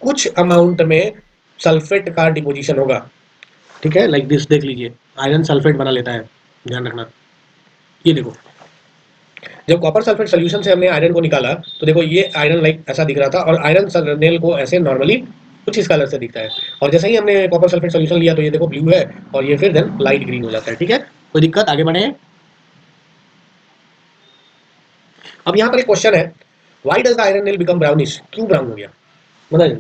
कुछ अमाउंट में सल्फेट का डिपोजिशन होगा, ठीक है, लाइक दिस देख लीजिए, आयरन सल्फेट बना लेता है, ध्यान रखना। ये देखो, जब कॉपर सल्फेट सोल्यूशन से हमने आयरन को निकाला तो देखो ये आयरन लाइक ऐसा दिख रहा था, और आयरन नेल को ऐसे नॉर्मली कुछ इस कलर से दिखता है, और जैसे ही हमने कॉपर सल्फेट सोल्यूशन लिया तो ये देखो ब्लू है, और ये फिर देन लाइट ग्रीन हो जाता है। ठीक है, कोई दिक्कत, आगे बढ़े। अब यहाँ पर एक क्वेश्चन है, why does the iron nail become brownish, क्यों ब्राउन हो गया, बताइए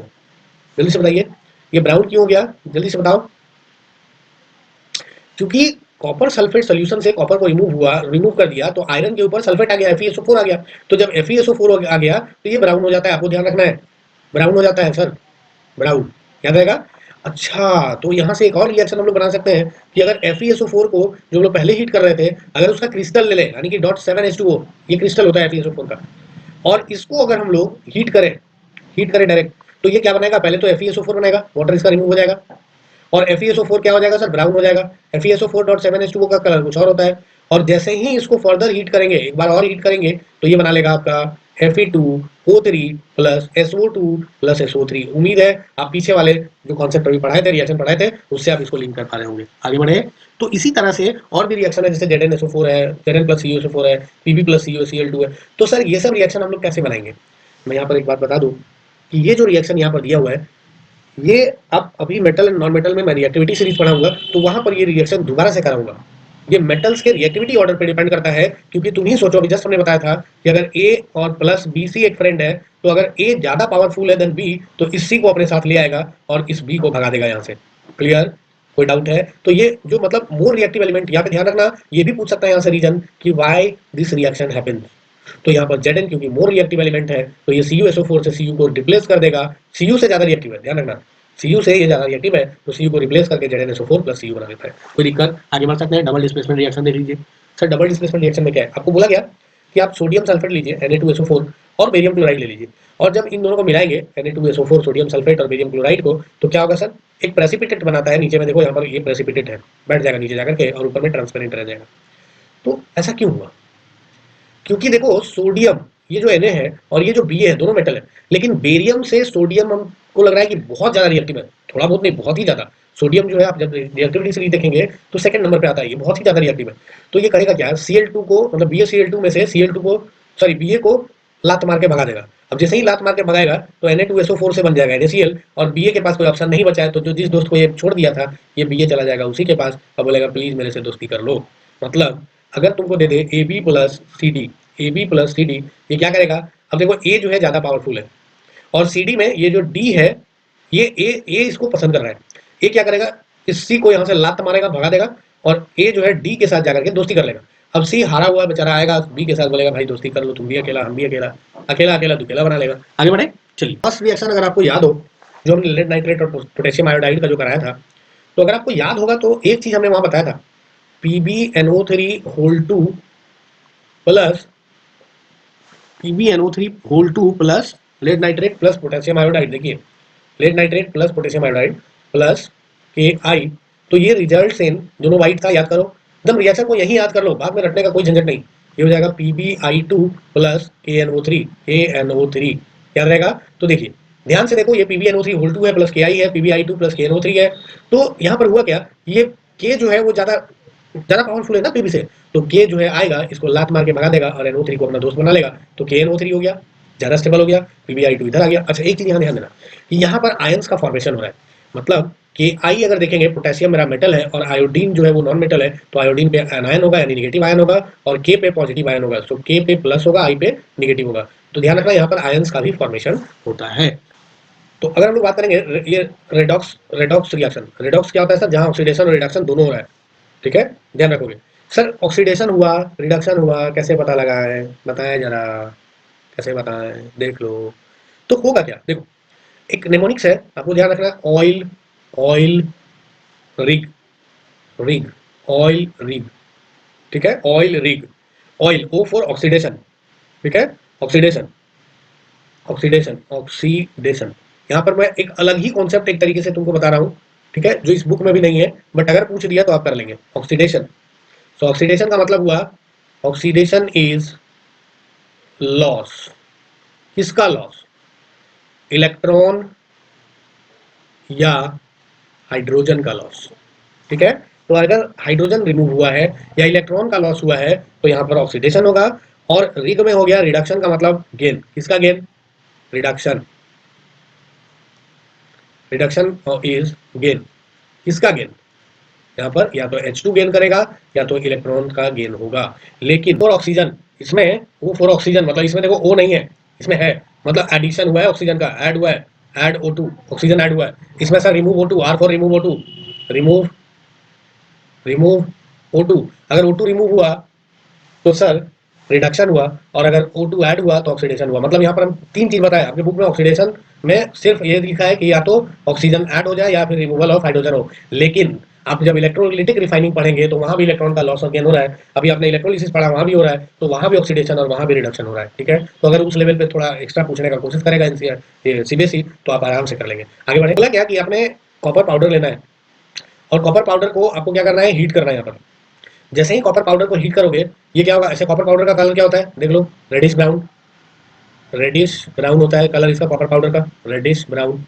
जल्दी से बताइए, ये ब्राउन क्यों हो गया, जल्दी से बताओ। क्योंकि कॉपर सल्फेट सोल्यूशन से कॉपर को रिमूव कर दिया तो आयरन के ऊपर सल्फेट आ गया, FeSO4 आ गया, तो जब FeSO4 आ गया तो ये ब्राउन हो जाता है, आपको ध्यान रखना है, ब्राउन हो जाता है सर, ब्राउन, याद रहेगा। अच्छा, तो यहाँ से एक और रिएक्शन हम लोग बना सकते हैं कि अगर FeSO4 को जो हम लोग पहले हीट कर रहे थे, अगर उसका क्रिस्टल ले लें, यानी कि .7H2O, ये क्रिस्टल होता है FeSO4 का, और इसको अगर हम लोग हीट करें डायरेक्ट, तो ये क्या बनाएगा, पहले तो FeSO4 बनाएगा, वाटर इसका रिमूव हो जाएगा, और FeSO4 क्या हो जाएगा सर, ब्राउन हो जाएगा। FeSO4.7H2O का कलर कुछ और होता है, और जैसे ही इसको फर्दर हीट करेंगे, एक बार और हीट करेंगे, तो ये बना लेगा आपका Fe2O3 plus SO2 plus SO3। उम्मीद है आप पीछे वाले जो कॉन्सेप्ट अभी पढ़ाए थे, रिएक्शन पढ़ाए थे, उससे आप इसको लिंक कर पा रहे होंगे। आगे बढ़े। तो इसी तरह से और भी रिएक्शन है, जैसे ZnSO4 है, Zn प्लस CuSO4 है, Pb प्लस CuCl2 है। तो सर ये सब रिएक्शन हम लोग कैसे बनाएंगे, मैं यहाँ पर एक बात बता दूं कि ये जो रिएक्शन यहाँ पर दिया हुआ है, ये अब अभी मेटल एंड नॉन मेटल में मैं रिएक्टिविटी सीरीज पढ़ाऊंगा, तो वहां पर ये रिएक्शन दोबारा से कराऊंगा। ये मेटल्स के रिएक्टिविटी ऑर्डर पे डिपेंड करता है, क्योंकि तुम ही सोचो, अभी जस्ट हमने बताया था कि अगर ए और प्लस BC एक फ्रेंड है, तो अगर ए ज्यादा पावरफुल है देन बी, तो इस सी को अपने साथ ले आएगा और इस बी को भगा देगा यहाँ से। क्लियर, कोई डाउट है? तो ये जो मतलब मोर रिएक्टिव एलिमेंट, यहाँ पे ध्यान रखना, ये भी पूछ सकता है यहाँ से रीजन कि व्हाई दिस रिएक्शन हैपेंस। तो यहाँ पर Zn क्योंकि मोर रिएक्टिव एलिमेंट है, तो ये CuSO4 से Cu को रिप्लेस कर देगा, Cu से ज्यादा रिएक्टिव है, ध्यान रखना, Cu से ये ज्यादा रिएक्टिव है, तो Cu को रिप्लेस करके ZnSO4 प्लस Cu बना देता है। कोई दिक्कत, आगे बढ़ सकते हैं। डबल डिस्प्लेसमेंट रिएक्शन देख लीजिए। सर डबल डिस्प्लेसमेंट रिएक्शन में क्या है, आपको बोला गया कि आप सोडियम सल्फेट लीजिए Na2SO4 और बेरियम क्लोराइड ले लीजिए, और जब इन दोनों को मिलाएंगे Na2SO4 सोडियम सल्फेट और बेरियम क्लोराइड को, तो क्या होगा सर, एक प्रेसिपिटेट बनाता है। नीचे में देखो, यहाँ पर ये प्रेसिपिटेट है, बैठ जाएगा नीचे जाकर के, और ऊपर में ट्रांसपेरेंट रह जाएगा। तो ऐसा क्यों हुआ? क्योंकि देखो सोडियम, ये जो Na है और ये जो Ba है, दोनों मेटल है, लेकिन बेरियम से सोडियम हमको लग रहा है कि बहुत ज्यादा रिएक्टिव है, थोड़ा बहुत नहीं, बहुत ही ज्यादा। सोडियम जो है, आप जब रिएक्टिविटी सीरीज देखेंगे तो सेकंड नंबर पे आता है, ये बहुत ही ज्यादा रिएक्टिव है। तो ये करेगा क्या, Cl2 को, मतलब BaCl2 में से Cl2 को, सॉरी Ba को लात मार के भगा देगा। अब जैसे ही लात मार के भगाएगा तो Na2SO4 से बन जाएगा NaCl, और Ba के पास कोई ऑप्शन नहीं बचा है, तो जो जिस दोस्त को ये छोड़ दिया था, ये Ba चला जाएगा उसी के पास और बोलेगा प्लीज मेरे से दोस्ती कर लो। मतलब अगर तुमको दे दे AB प्लस सी डी, ये क्या करेगा, अब देखो A जो है ज्यादा पावरफुल है, और CD में ये जो D है, ये A इसको पसंद कर रहा है। A क्या करेगा, इस C को यहाँ से लात मारेगा, भगा देगा, और A जो है D के साथ जाकर के दोस्ती कर लेगा। अब C हारा हुआ बेचारा आएगा B के साथ, बोलेगा भाई दोस्ती कर लो, तुम भी अकेला हम भी अकेला, अकेला अकेला दुकेला बना लेगा। आगे बढ़े, चलिए। फर्स्ट रिएक्शन अगर आपको याद हो, जो हमने लेड नाइट्रेट और पोटेशियम आयोडाइड का जो कराया था, तो अगर आपको याद होगा तो एक चीज हमने वहां बताया था, PbNO3 whole 2 plus PbNO3 whole 2 plus lead nitrate plus potassium iodide. देखिए, lead nitrate plus potassium iodide plus Ki, तो ये रिजल्ट इन दोनों वाइट था, याद करो, एकदम रिएक्शन को यही याद कर लो, बाद में रटने का कोई झंझट नहीं। ये हो जाएगा PbI2 प्लस KNO3 याद रहेगा। तो देखिए ध्यान से देखो, ये PbNO3 होल 2 है प्लस Ki है, PbI2 प्लस KNO3 है। तो यहाँ पर हुआ क्या, ये K जो है वो ज्यादा ज्यादा पावरफुल है ना Pb से, तो K जो है आएगा, इसको लात मार के भगा देगा और NO3 को अपना दोस्त बना लेगा, तो KNO3 हो गया, ज्यादा स्टेबल हो गया, PbI2 इधर आ गया। अच्छा एक चीज यहाँ ध्यान देना कि यहाँ पर आयंस का फॉर्मेशन हो रहा है, मतलब कि आई अगर देखेंगे, पोटेशियम मेरा मेटल है और आयोडीन जो है वो नॉन मेटल है, तो आयोडीन पे एनायन होगा, यानी निगेटिव आयन होगा, और के पे पॉजिटिव आयन होगा, तो के पे प्लस होगा, आई पे निगेटिव होगा। तो ध्यान रखना यहाँ पर आयंस का भी फॉर्मेशन होता है। तो अगर हम लोग बात करेंगे ये रेडॉक्स रिएक्शन, रेडॉक्स क्या होता है सर, जहां ऑक्सीडेशन और रिडक्शन दोनों हो रहा है। ठीक है, ध्यान रखोगे। सर ऑक्सीडेशन हुआ, रिडक्शन हुआ, कैसे पता लगा है, बताएं जरा, कैसे बताएं, देख लो। तो होगा क्या, देखो, एक नेमोनिक्स है, आपको ध्यान रखना, oil, oil rig, rig, oil rig. ठीक है, oil rig, oil, O for oxidation. ठीक है, ऑक्सीडेशन, ऑक्सीडेशन, ऑक्सीडेशन। यहाँ पर मैं एक अलग ही कॉन्सेप्ट एक तरीके से तुमको बता रहा हूँ, ठीक है, जो इस बुक में भी नहीं है, बट अगर पूछ दिया तो आप कर लेंगे। ऑक्सीडेशन, सो ऑक्सीडेशन का मतलब हुआ, ऑक्सीडेशन इज लॉस, किसका लॉस, इलेक्ट्रॉन या हाइड्रोजन का लॉस। ठीक है। तो अगर हाइड्रोजन रिमूव हुआ है या इलेक्ट्रॉन का लॉस हुआ है तो यहाँ पर ऑक्सीडेशन होगा, और रिग में हो गया रिडक्शन का मतलब गेन। किसका gain? Reduction. Reduction is gain. किसका गेन? यहाँ पर या तो H2 गेन करेगा या तो इलेक्ट्रॉन का गेन होगा। लेकिन फॉर ऑक्सीजन, इसमें वो फॉर ऑक्सीजन मतलब इसमें देखो O नहीं है, इसमें है, मतलब एडिशन हुआ है ऑक्सीजन का, ऐड हुआ है, ऐड O2, ऑक्सीजन ऐड हुआ है। इसमें sir remove O2, R for remove O2, remove remove O2। अगर O2 रिमूव हुआ तो सर रिडक्शन हुआ, और अगर O2 ऐड हुआ तो ऑक्सीडेशन हुआ। मतलब यहाँ पर हम तीन चीज बताए आपके बुक में। ऑक्सीडेशन में सिर्फ ये लिखा है कि या तो ऑक्सीजन ऐड हो जाए या फिर रिमूवल ऑफ हाइड्रोजन हो, लेकिन आप जब इलेक्ट्रोलिटिक रिफाइनिंग पढ़ेंगे तो वहां भी इलेक्ट्रॉन का लॉस और गेन हो रहा है। अभी आपने इलेक्ट्रोलिसिस पढ़ा, वहां भी हो रहा है, तो वहां भी ऑक्सीडेशन और वहां भी रिडक्शन हो रहा है। ठीक है, तो अगर उस लेवल पे थोड़ा एक्स्ट्रा पूछने का कोशिश करेगा एनसीआर सीबीएसई तो आप आराम से कर लेंगे। आगे बढ़े। बोला क्या कि आपने कॉपर पाउडर लेना है, और कॉपर पाउडर को आपको क्या करना है? हीट करना है। यहाँ पर जैसे ही कॉपर पाउडर को हीट करोगे, ये क्या होगा? ऐसे कॉपर पाउडर का कलर क्या होता है? देख लो, रेडिश ब्राउन। रेडिश ब्राउन होता है कलर इसका, कॉपर पाउडर का रेडिश ब्राउन।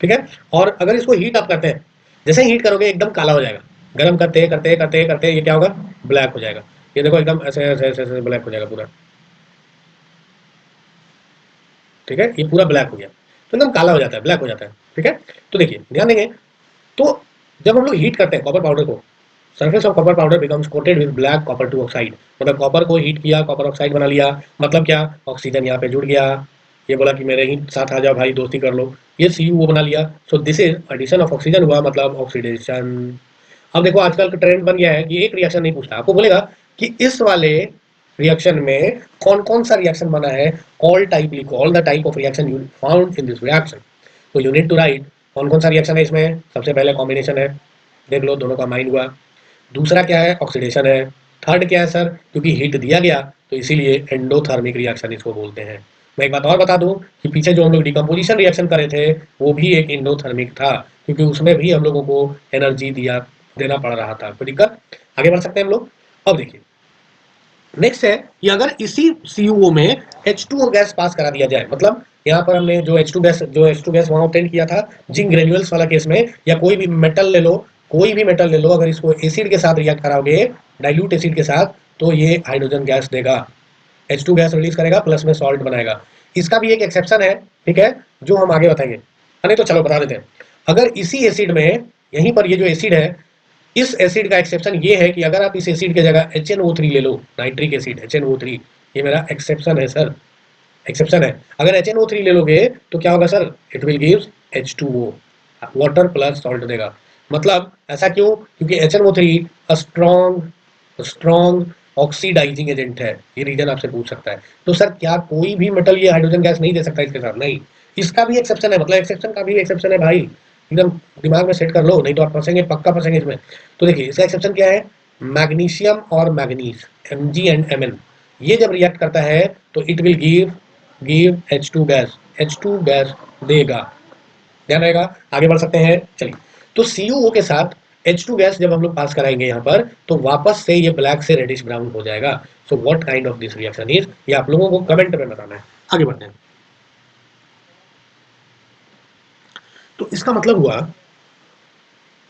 ठीक है, और अगर इसको हीट आप करते हैं, जैसे ही हीट करोगे एकदम काला हो जाएगा। गर्म करते करते करते करते ये क्या होगा? ब्लैक हो जाएगा। ये देखो एकदम ऐसे ऐसे ऐसे, ऐसे ब्लैक हो जाएगा पूरा। ठीक है, ये पूरा ब्लैक हो गया, तो एकदम काला हो जाता है, ब्लैक हो जाता है। ठीक है, तो देखिए ध्यान देंगे, तो जब हम लोग हीट करते हैं कॉपर पाउडर को, surface of copper powder becomes coated with black copper two oxide. मतलब कॉपर को हीट किया, कॉपर ऑक्साइड बना लिया, मतलब क्या? ऑक्सीजन यहाँ पे जुड़ गया, ये बोला कि मेरे ही साथ आ जाओ भाई, दोस्ती कर लो, ये CuO बना लिया। So this is addition of oxygen हुआ, मतलब ऑक्सीडेशन। अब देखो आजकल का ट्रेंड बन गया है कि एक रिएक्शन नहीं पूछता, आपको बोलेगा कि इस वाले रिएक्शन में कौन कौन सा रिएक्शन बना है, ऑल टाइप लिखो, all the type of reaction you found in this reaction. तो यू नीड टू राइट कौन कौन सा रिएक्शन है इसमें। सबसे पहले कॉम्बिनेशन है, देख लो दोनों का माइंड हुआ। दूसरा क्या है? ऑक्सीडेशन है। थर्ड क्या है सर? क्योंकि हीट दिया गया तो इसीलिए एंडोथर्मिक रिएक्शन इसको बोलते हैं। मैं एक बात और बता दूं कि पीछे जो हम लोग डिकम्पोजिशन रिएक्शन करे थे वो भी एक एंडोथर्मिक था, क्योंकि उसमें भी हम लोगों को एनर्जी देना पड़ रहा था। कोई दिक्कत? आगे बढ़ सकते हैं हम लोग। अब देखिए नेक्स्ट है कि अगर इसी CuO में H2O गैस पास करा दिया जाए, मतलब यहाँ पर हमने जो H2 गैस वहां ऑब्टेन किया था जिंक ग्रेन्यूल्स वाला केस में, या कोई भी मेटल ले लो, कोई भी मेटल ले लो, अगर इसको एसिड के साथ रिएक्ट कराओगे, डाइल्यूट एसिड के साथ, तो ये हाइड्रोजन गैस देगा, H2 गैस रिलीज करेगा, प्लस में सॉल्ट बनाएगा। इसका भी एक एक्सेप्शन है, ठीक है, जो हम आगे बताएंगे। नहीं तो चलो बता देते हैं। अगर इसी एसिड में, यहीं पर ये जो एसिड है, इस एसिड का एक्सेप्शन ये है कि अगर आप इस एसिड की जगह HNO3 ले लो, नाइट्रिक एसिड HNO3, ये मेरा एक्सेप्शन है सर, एक्सेप्शन है। अगर HNO3 ले लोगे तो क्या होगा sir? It will give H2O, water plus salt देगा। मतलब ऐसा क्यों? क्योंकि HNO3 strong strong oxidising agent है। ये रीजन आपसे पूछ सकता है। तो सर क्या कोई भी मेटल ये हाइड्रोजन गैस नहीं दे सकता इसके साथ? नहीं, इसका भी एक्सेप्शन है, मतलब एक्सेप्शन का भी एक्सेप्शन है भाई, एकदम दिमाग में सेट कर लो, नहीं तो आप फंसेंगे, पक्का फंसेंगे इसमें। तो देखिए इसका एक्सेप्शन क्या है? मैग्नीशियम और मैग्नीज, Mg एंड Mn, ये जब रिएक्ट करता है तो it will give H2 gas, H2 gas देगा। ध्यान रहेगा। आगे बढ़ सकते हैं, चलिए। तो CuO के साथ H2 गैस जब हम लोग पास कराएंगे यहाँ पर, तो वापस से ये ब्लैक से रेडिश ब्राउन हो जाएगा। So what kind of this reaction is, ये आप लोगों को कमेंट में बताना है। आगे बढ़ते हैं। तो इसका मतलब हुआ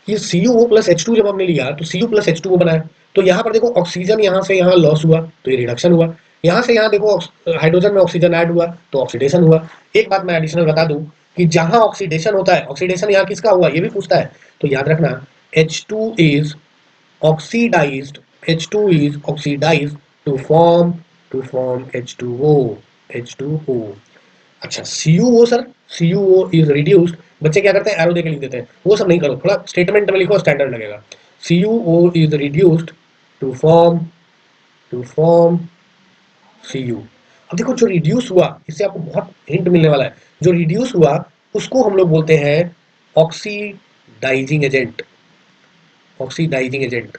कि CuO प्लस H2 जब हमने लिया तो Cu प्लस H2O बनाया, तो यहाँ पर देखो ऑक्सीजन यहाँ से यहाँ लॉस हुआ तो ये रिडक्शन हुआ, यहाँ से यहाँ देखो हाइड्रोजन में ऑक्सीजन ऐड हुआ तो ऑक्सीडेशन हुआ। एक बात मैं एडिशनल बता दूं कि जहां ऑक्सीडेशन होता है, ऑक्सीडेशन यहाँ किसका हुआ ये भी पूछता है, तो याद रखना H2 is oxidised, H2 is oxidised to form H2O, H2O। अच्छा CuO sir, CuO is reduced, बच्चे क्या करते हैं? एरो देके लिख देते हैं, वो सब नहीं करो, थोड़ा स्टेटमेंट में लिखो, स्टैंडर्ड लगेगा। CuO is reduced to form to form Cu। अब देखो जो रिड्यूस हुआ, इससे आपको बहुत हिंट मिलने वाला है। जो रिड्यूस हुआ उसको हम लोग बोलते हैं oxidising agent, oxidising agent,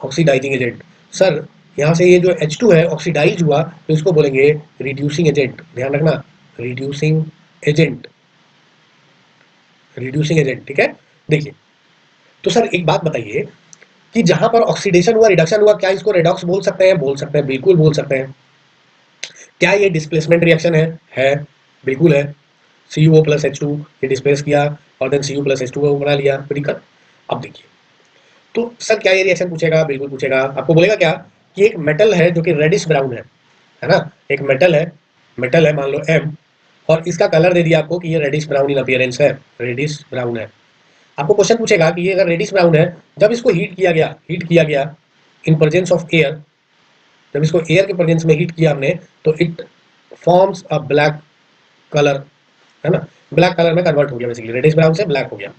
oxidising agent. Sir यहाँ से ये जो H2 है ऑक्सीडाइज हुआ तो इसको बोलेंगे रिड्यूसिंग एजेंट। ध्यान रखना, रिड्यूसिंग एजेंट, रिड्यूसिंग एजेंट। ठीक है, देखिए तो सर एक बात बताइए कि जहां पर ऑक्सीडेशन हुआ, रिडक्शन हुआ, क्या इसको रेडॉक्स बोल सकते हैं? बोल सकते हैं, बिल्कुल बोल सकते हैं। क्या ये डिस्प्लेसमेंट रिएक्शन है? बिल्कुल है। CuO प्लस H2 ये डिस्प्लेस किया, और देन Cu प्लस H2O बना लिया, कोई दिक्कत? अब देखिए, तो सर क्या ये रिएक्शन पूछेगा? बिल्कुल पूछेगा। आपको बोलेगा क्या कि एक मेटल है जो कि रेडिश ब्राउन है ना? एक मेटल है मान लो M, और इसका कलर दे दिया आपको कि ये रेडिश ब्राउन इन अपीयरेंस है, रेडिश ब्राउन है। आपको क्वेश्चन पूछेगा कि ये अगर रेडिश ब्राउन है, जब इसको हीट किया गया इन प्रेजेंस ऑफ एयर, जब इसको एयर के प्रेजेंस में हीट किया हमने, तो it forms a black colour, है ना? ब्लैक कलर में कन्वर्ट हो गया, बेसिकली रेडिश ब्राउन से ब्लैक हो गया।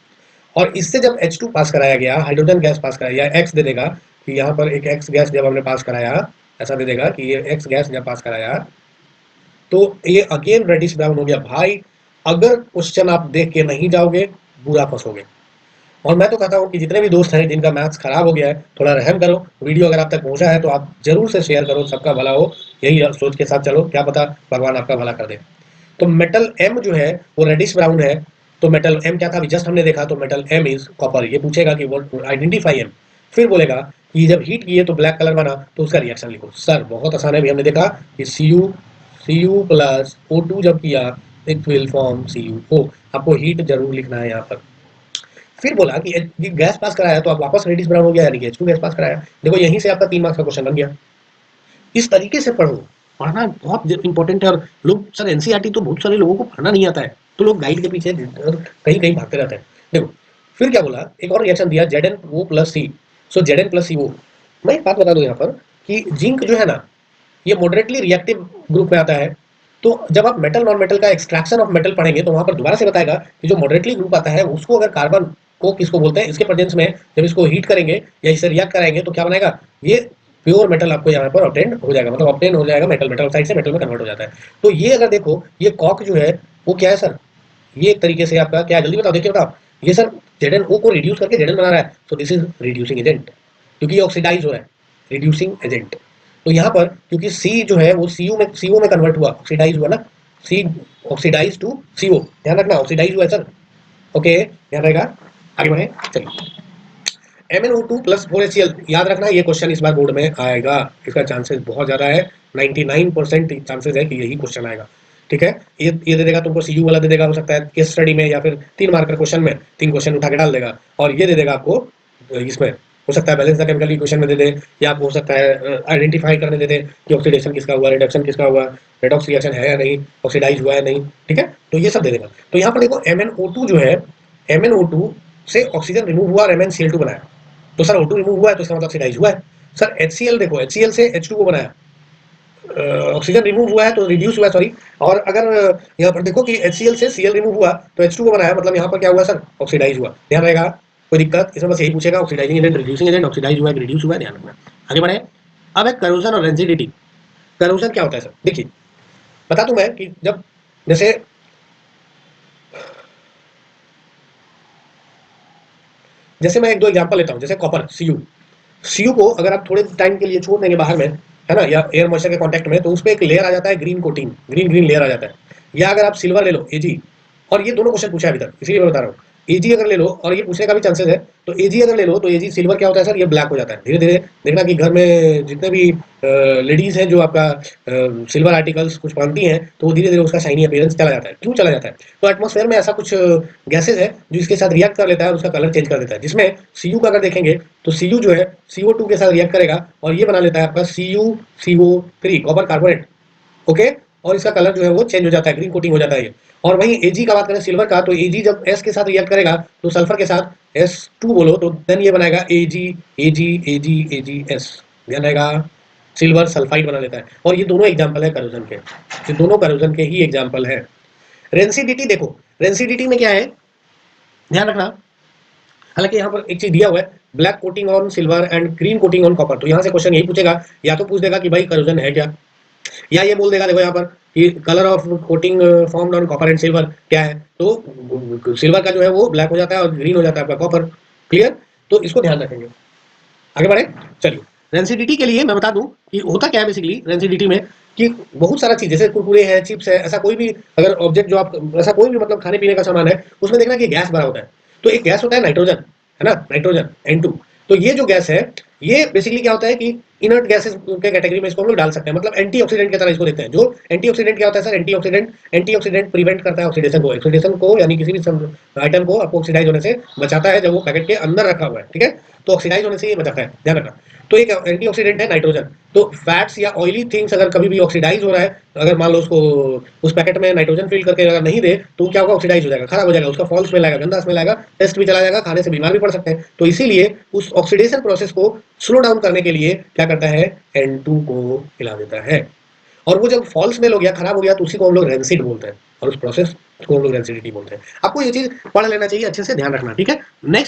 और इससे जब H2 पास कराया गया, हाइड्रोजन गैस पास कराया, X दे देगा कि यहाँ पर एक X गैस जब हमने पास कराया, ऐसा दे देगा कि ये X गैस जब पास कराया, तो ये अगेन रेडिश ब्राउन हो गया। भाई अगर क्वेश्चन आप देख के नहीं जाओगे, बुरा फंसोगे। और मैं तो कहता हूँ कि जितने भी दोस्त हैं जिनका मैथ्स खराब हो गया है, थोड़ा रहम करो। वीडियो अगर आप तक पहुंचा है तो आप जरूर से शेयर करो, सबका भला हो, यही सोच के साथ चलो, क्या पता भगवान आपका भला कर दे। तो मेटल M जो है वो रेडिश ब्राउन है। तो मेटल M क्या था, अभी जस्ट हमने देखा, तो मेटल M इज कॉपर। ये पूछेगा कि व्हाट आइडेंटिफाई M, फिर बोलेगा कि जब हीट किए तो ब्लैक कलर बना, तो उसका रिएक्शन लिखो। सर बहुत आसान है, भी हमने देखा कि Cu प्लस O2 जब किया, इट विल फॉर्म CuO। आपको हीट जरूर लिखना है यहाँ पर। फिर बोला कि ये गैस पास कराया, तो आप वापस रेडिश ब्राउन हो गया, यानी कि H2 गैस पास कराया। देखो यहीं से आपका 3 मार्क्स का क्वेश्चन बन गया। इस तरीके से पढ़ो, पढ़ना बहुत इंपॉर्टेंट है। और लोग सर एनसीईआरटी तो बहुत सारे लोगों को पढ़ना नहीं आता है, तो लोग गाइड के पीछे कहीं कहीं भागते रहते हैं। देखो फिर क्या बोला, एक और रिएक्शन दिया ZnO प्लस सी। सो Zn प्लस CO। मैं एक बात बता दूं यहाँ पर कि जिंक जो है ना, ये मॉडरेटली रिएक्टिव ग्रुप में आता है। तो जब आप मेटल नॉन मेटल का एक्सट्रैक्शन ऑफ मेटल पढ़ेंगे, तो वहां पर दोबारा से बताएगा कि जो मॉडरेटली ग्रुप आता है उसको अगर कार्बन को किसको बोलते हैं, इसके प्रेजेंस में जब इसको हीट करेंगे या इसे रिएक्ट कराएंगे तो क्या बनाएगा, ये प्योर मेटल आपको यहाँ पर ऑब्टेन हो जाएगा, मतलब ऑब्टेन हो जाएगा, मेटल ऑक्साइड से मेटल में कन्वर्ट हो जाता है। तो ये अगर देखो, ये कॉक जो है वो क्या है सर, ये एक तरीके से आपका क्या है, जल्दी बताओ, देखिए बताओ। ये सर ZnO को रिड्यूस करके Zn बना रहा है, सो दिस इज रिड्यूसिंग एजेंट, क्योंकि ये ऑक्सीडाइज हो रहा है, रिड्यूसिंग एजेंट। तो यहाँ पर क्योंकि C जो है वो CO में कन्वर्ट हुआ, ऑक्सीडाइज हुआ ना, C ऑक्सीडाइज टू CO, ध्यान रखना ऑक्सीडाइज हुआ है सर। ओके ध्यान रहेगा, आगे बढ़े चलिए। MnO2 प्लस 4HCl, याद रखना ये क्वेश्चन इस बार बोर्ड में आएगा, इसका चांसेस बहुत ज्यादा है, 99% चांसेस है कि यही क्वेश्चन आएगा। ठीक है, ये दे देगा तुमको, CU वाला दे देगा, हो सकता है केस स्टडी में या फिर 3 मार्कर क्वेश्चन में 3 क्वेश्चन उठा के डाल देगा, और ये दे देगा आपको इसमें, हो सकता है बैलेंस द केमिकल इक्वेशन में दे दे, या आपको हो सकता है आइडेंटिफाई करने दे दे कि ऑक्सीडेशन किसका हुआ, रिडक्शन किसका हुआ, रेडॉक्स रिएक्शन है या नहीं, ऑक्सीडाइज हुआ है नहीं। ठीक है, तो ये सब दे देगा। तो यहाँ पर देखो MnO2 जो है, MnO2 से ऑक्सीजन रिमूव हुआ और MnCl2 बनाया, तो सर O2 रिमूव हुआ है तो इसका मतलब ऑक्सीडाइज हुआ है। सर HCl देखो, HCl से H2O बनाया, ऑक्सीजन रिमूव हुआ है तो रिड्यूस हुआ है, सॉरी। और अगर यहाँ पर देखो कि HCl से Cl रिमूव हुआ तो H2O बनाया, मतलब यहाँ पर क्या हुआ सर, ऑक्सीडाइज हुआ। ध्यान रहेगा, कोई दिक्कत इसमें बस यही पूछेगा, oxidising agent, reducing agent, oxidise हुआ है रिड्यूस हुआ है, ध्यान रखना। आगे बढ़े। अब है करोजन और रेंसिडिटी। करोजन क्या होता है सर, देखिए बता दूं मैं कि जब जैसे मैं एक दो एग्जांपल लेता हूं, जैसे कॉपर सीयू को अगर आप थोड़े टाइम के लिए छोड़ देंगे बाहर में, है ना, या एयर मॉइस्चर के कांटेक्ट में, तो उस पर एक लेयर आ जाता है green coating, green green layer आ जाता है। या अगर आप सिल्वर ले लो AG, और ये दोनों क्वेश्चन पूछा है अभी तक, इसीलिए मैं बता रहा हूँ। एजी अगर ले लो, और ये पूछने का भी चांसेस है, तो एजी अगर ले लो तो एजी सिल्वर क्या होता है सर, ये ब्लैक हो जाता है धीरे धीरे। देखना कि घर में जितने भी लेडीज हैं जो आपका सिल्वर आर्टिकल्स कुछ पहनती हैं, तो वो धीरे धीरे उसका शाइनी अपीयरेंस चला जाता है। क्यों चला जाता है, तो एटमॉस्फेयर में ऐसा कुछ गैसेज है जो इसके साथ रिएक्ट कर लेता है और उसका कलर चेंज कर देता है। जिसमें सीयू का अगर देखेंगे तो सीयू जो है CO2 के साथ रिएक्ट करेगा और ये बना लेता है आपका CuCO3 कॉपर कार्बोनेट। ओके, और इसका कलर जो है वो चेंज हो जाता है, ग्रीन कोटिंग हो जाता है ये। और वहीं Ag का बात करें सिल्वर का, तो Ag जब S के साथ रिएक्ट करेगा तो सल्फर के साथ S2 बोलो, तो देन ये बनाएगा AgAgAgAgS, ध्यान रहेगा, सिल्वर सल्फाइड बना लेता है। और ये दोनों एग्जांपल है करोजन के, ये दोनों करोजन के ही एग्जांपल है। रेंसिडिटी देखो, रेंसिडिटी में क्या है, ध्यान रखना, हालांकि यहाँ पर एक चीज दिया हुआ है, black coating on silver and green coating on copper, तो यहाँ से क्वेश्चन यही पूछेगा, या तो पूछ देगा कि भाई करोजन है क्या, या ये बोल देगा देखो यहाँ पर कि colour of coating formed on copper and silver क्या है, तो सिल्वर का जो है वो ब्लैक हो जाता है और ग्रीन हो जाता है आपका कॉपर। क्लियर, तो इसको ध्यान रखेंगे। आगे बढ़े चलिए। रेंसिडिटी के लिए मैं बता दूं कि होता क्या है बेसिकली रेंसिडिटी में, कि बहुत सारा चीज, जैसे कुरकुरे है, चिप्स है, ऐसा कोई भी अगर ऑब्जेक्ट जो आप, ऐसा कोई भी मतलब खाने पीने का सामान है, उसमें देखना कि गैस भरा होता है। तो एक गैस होता है नाइट्रोजन, है ना, नाइट्रोजन N2। तो ये जो गैस है, ये बेसिकली क्या होता है कि इनर्ट गैसेस के कैटेगरी में इसको हम लोग डाल सकते हैं, मतलब एंटीऑक्सीडेंट की तरह इसको देखते हैं। जो एंटीऑक्सीडेंट क्या होता है सर? एंटीऑक्सीडेंट प्रिवेंट करता है ऑक्सीडेशन को यानी किसी भी आइटम को आपको ऑक्सीडाइज होने से बचाता है जब वो पैकेट के अंदर रखा हुआ है, ठीक है? तो ऑक्सीडाइज होने से ये बचाता है, ध्यान रखना। तो एक एंटीऑक्सीडेंट है नाइट्रोजन। तो फैट्स या ऑयली थिंग्स अगर कभी भी ऑक्सीडाइज हो रहा है, अगर मान लो उसको उस पैकेट में नाइट्रोजन फिल करके अगर नहीं दे तो क्या होगा? ऑक्सीडाइज हो जाएगा, खराब हो जाएगा, उसका फॉल स्मेल आएगा, गंदा स्मेल आएगा, टेस्ट भी चला जाएगा, खाने से बीमार भी पड़ सकते हैं। तो इसीलिए उस ऑक्सीडेशन प्रोसेस को स्लो डाउन करने के लिए क्या करता है? N2 को हिला देता है। और वो जब फॉल स्मेल हो गया, खराब हो गया, तो उसी को हम लोग रेंसिड बोलते हैं और उस प्रोसेस को हम लोग रेंसिडिटी बोलते हैं। आपको ये चीज पढ़ लेना चाहिए, अच्छे से ध्यान रखना, ठीक है? नेक्स्ट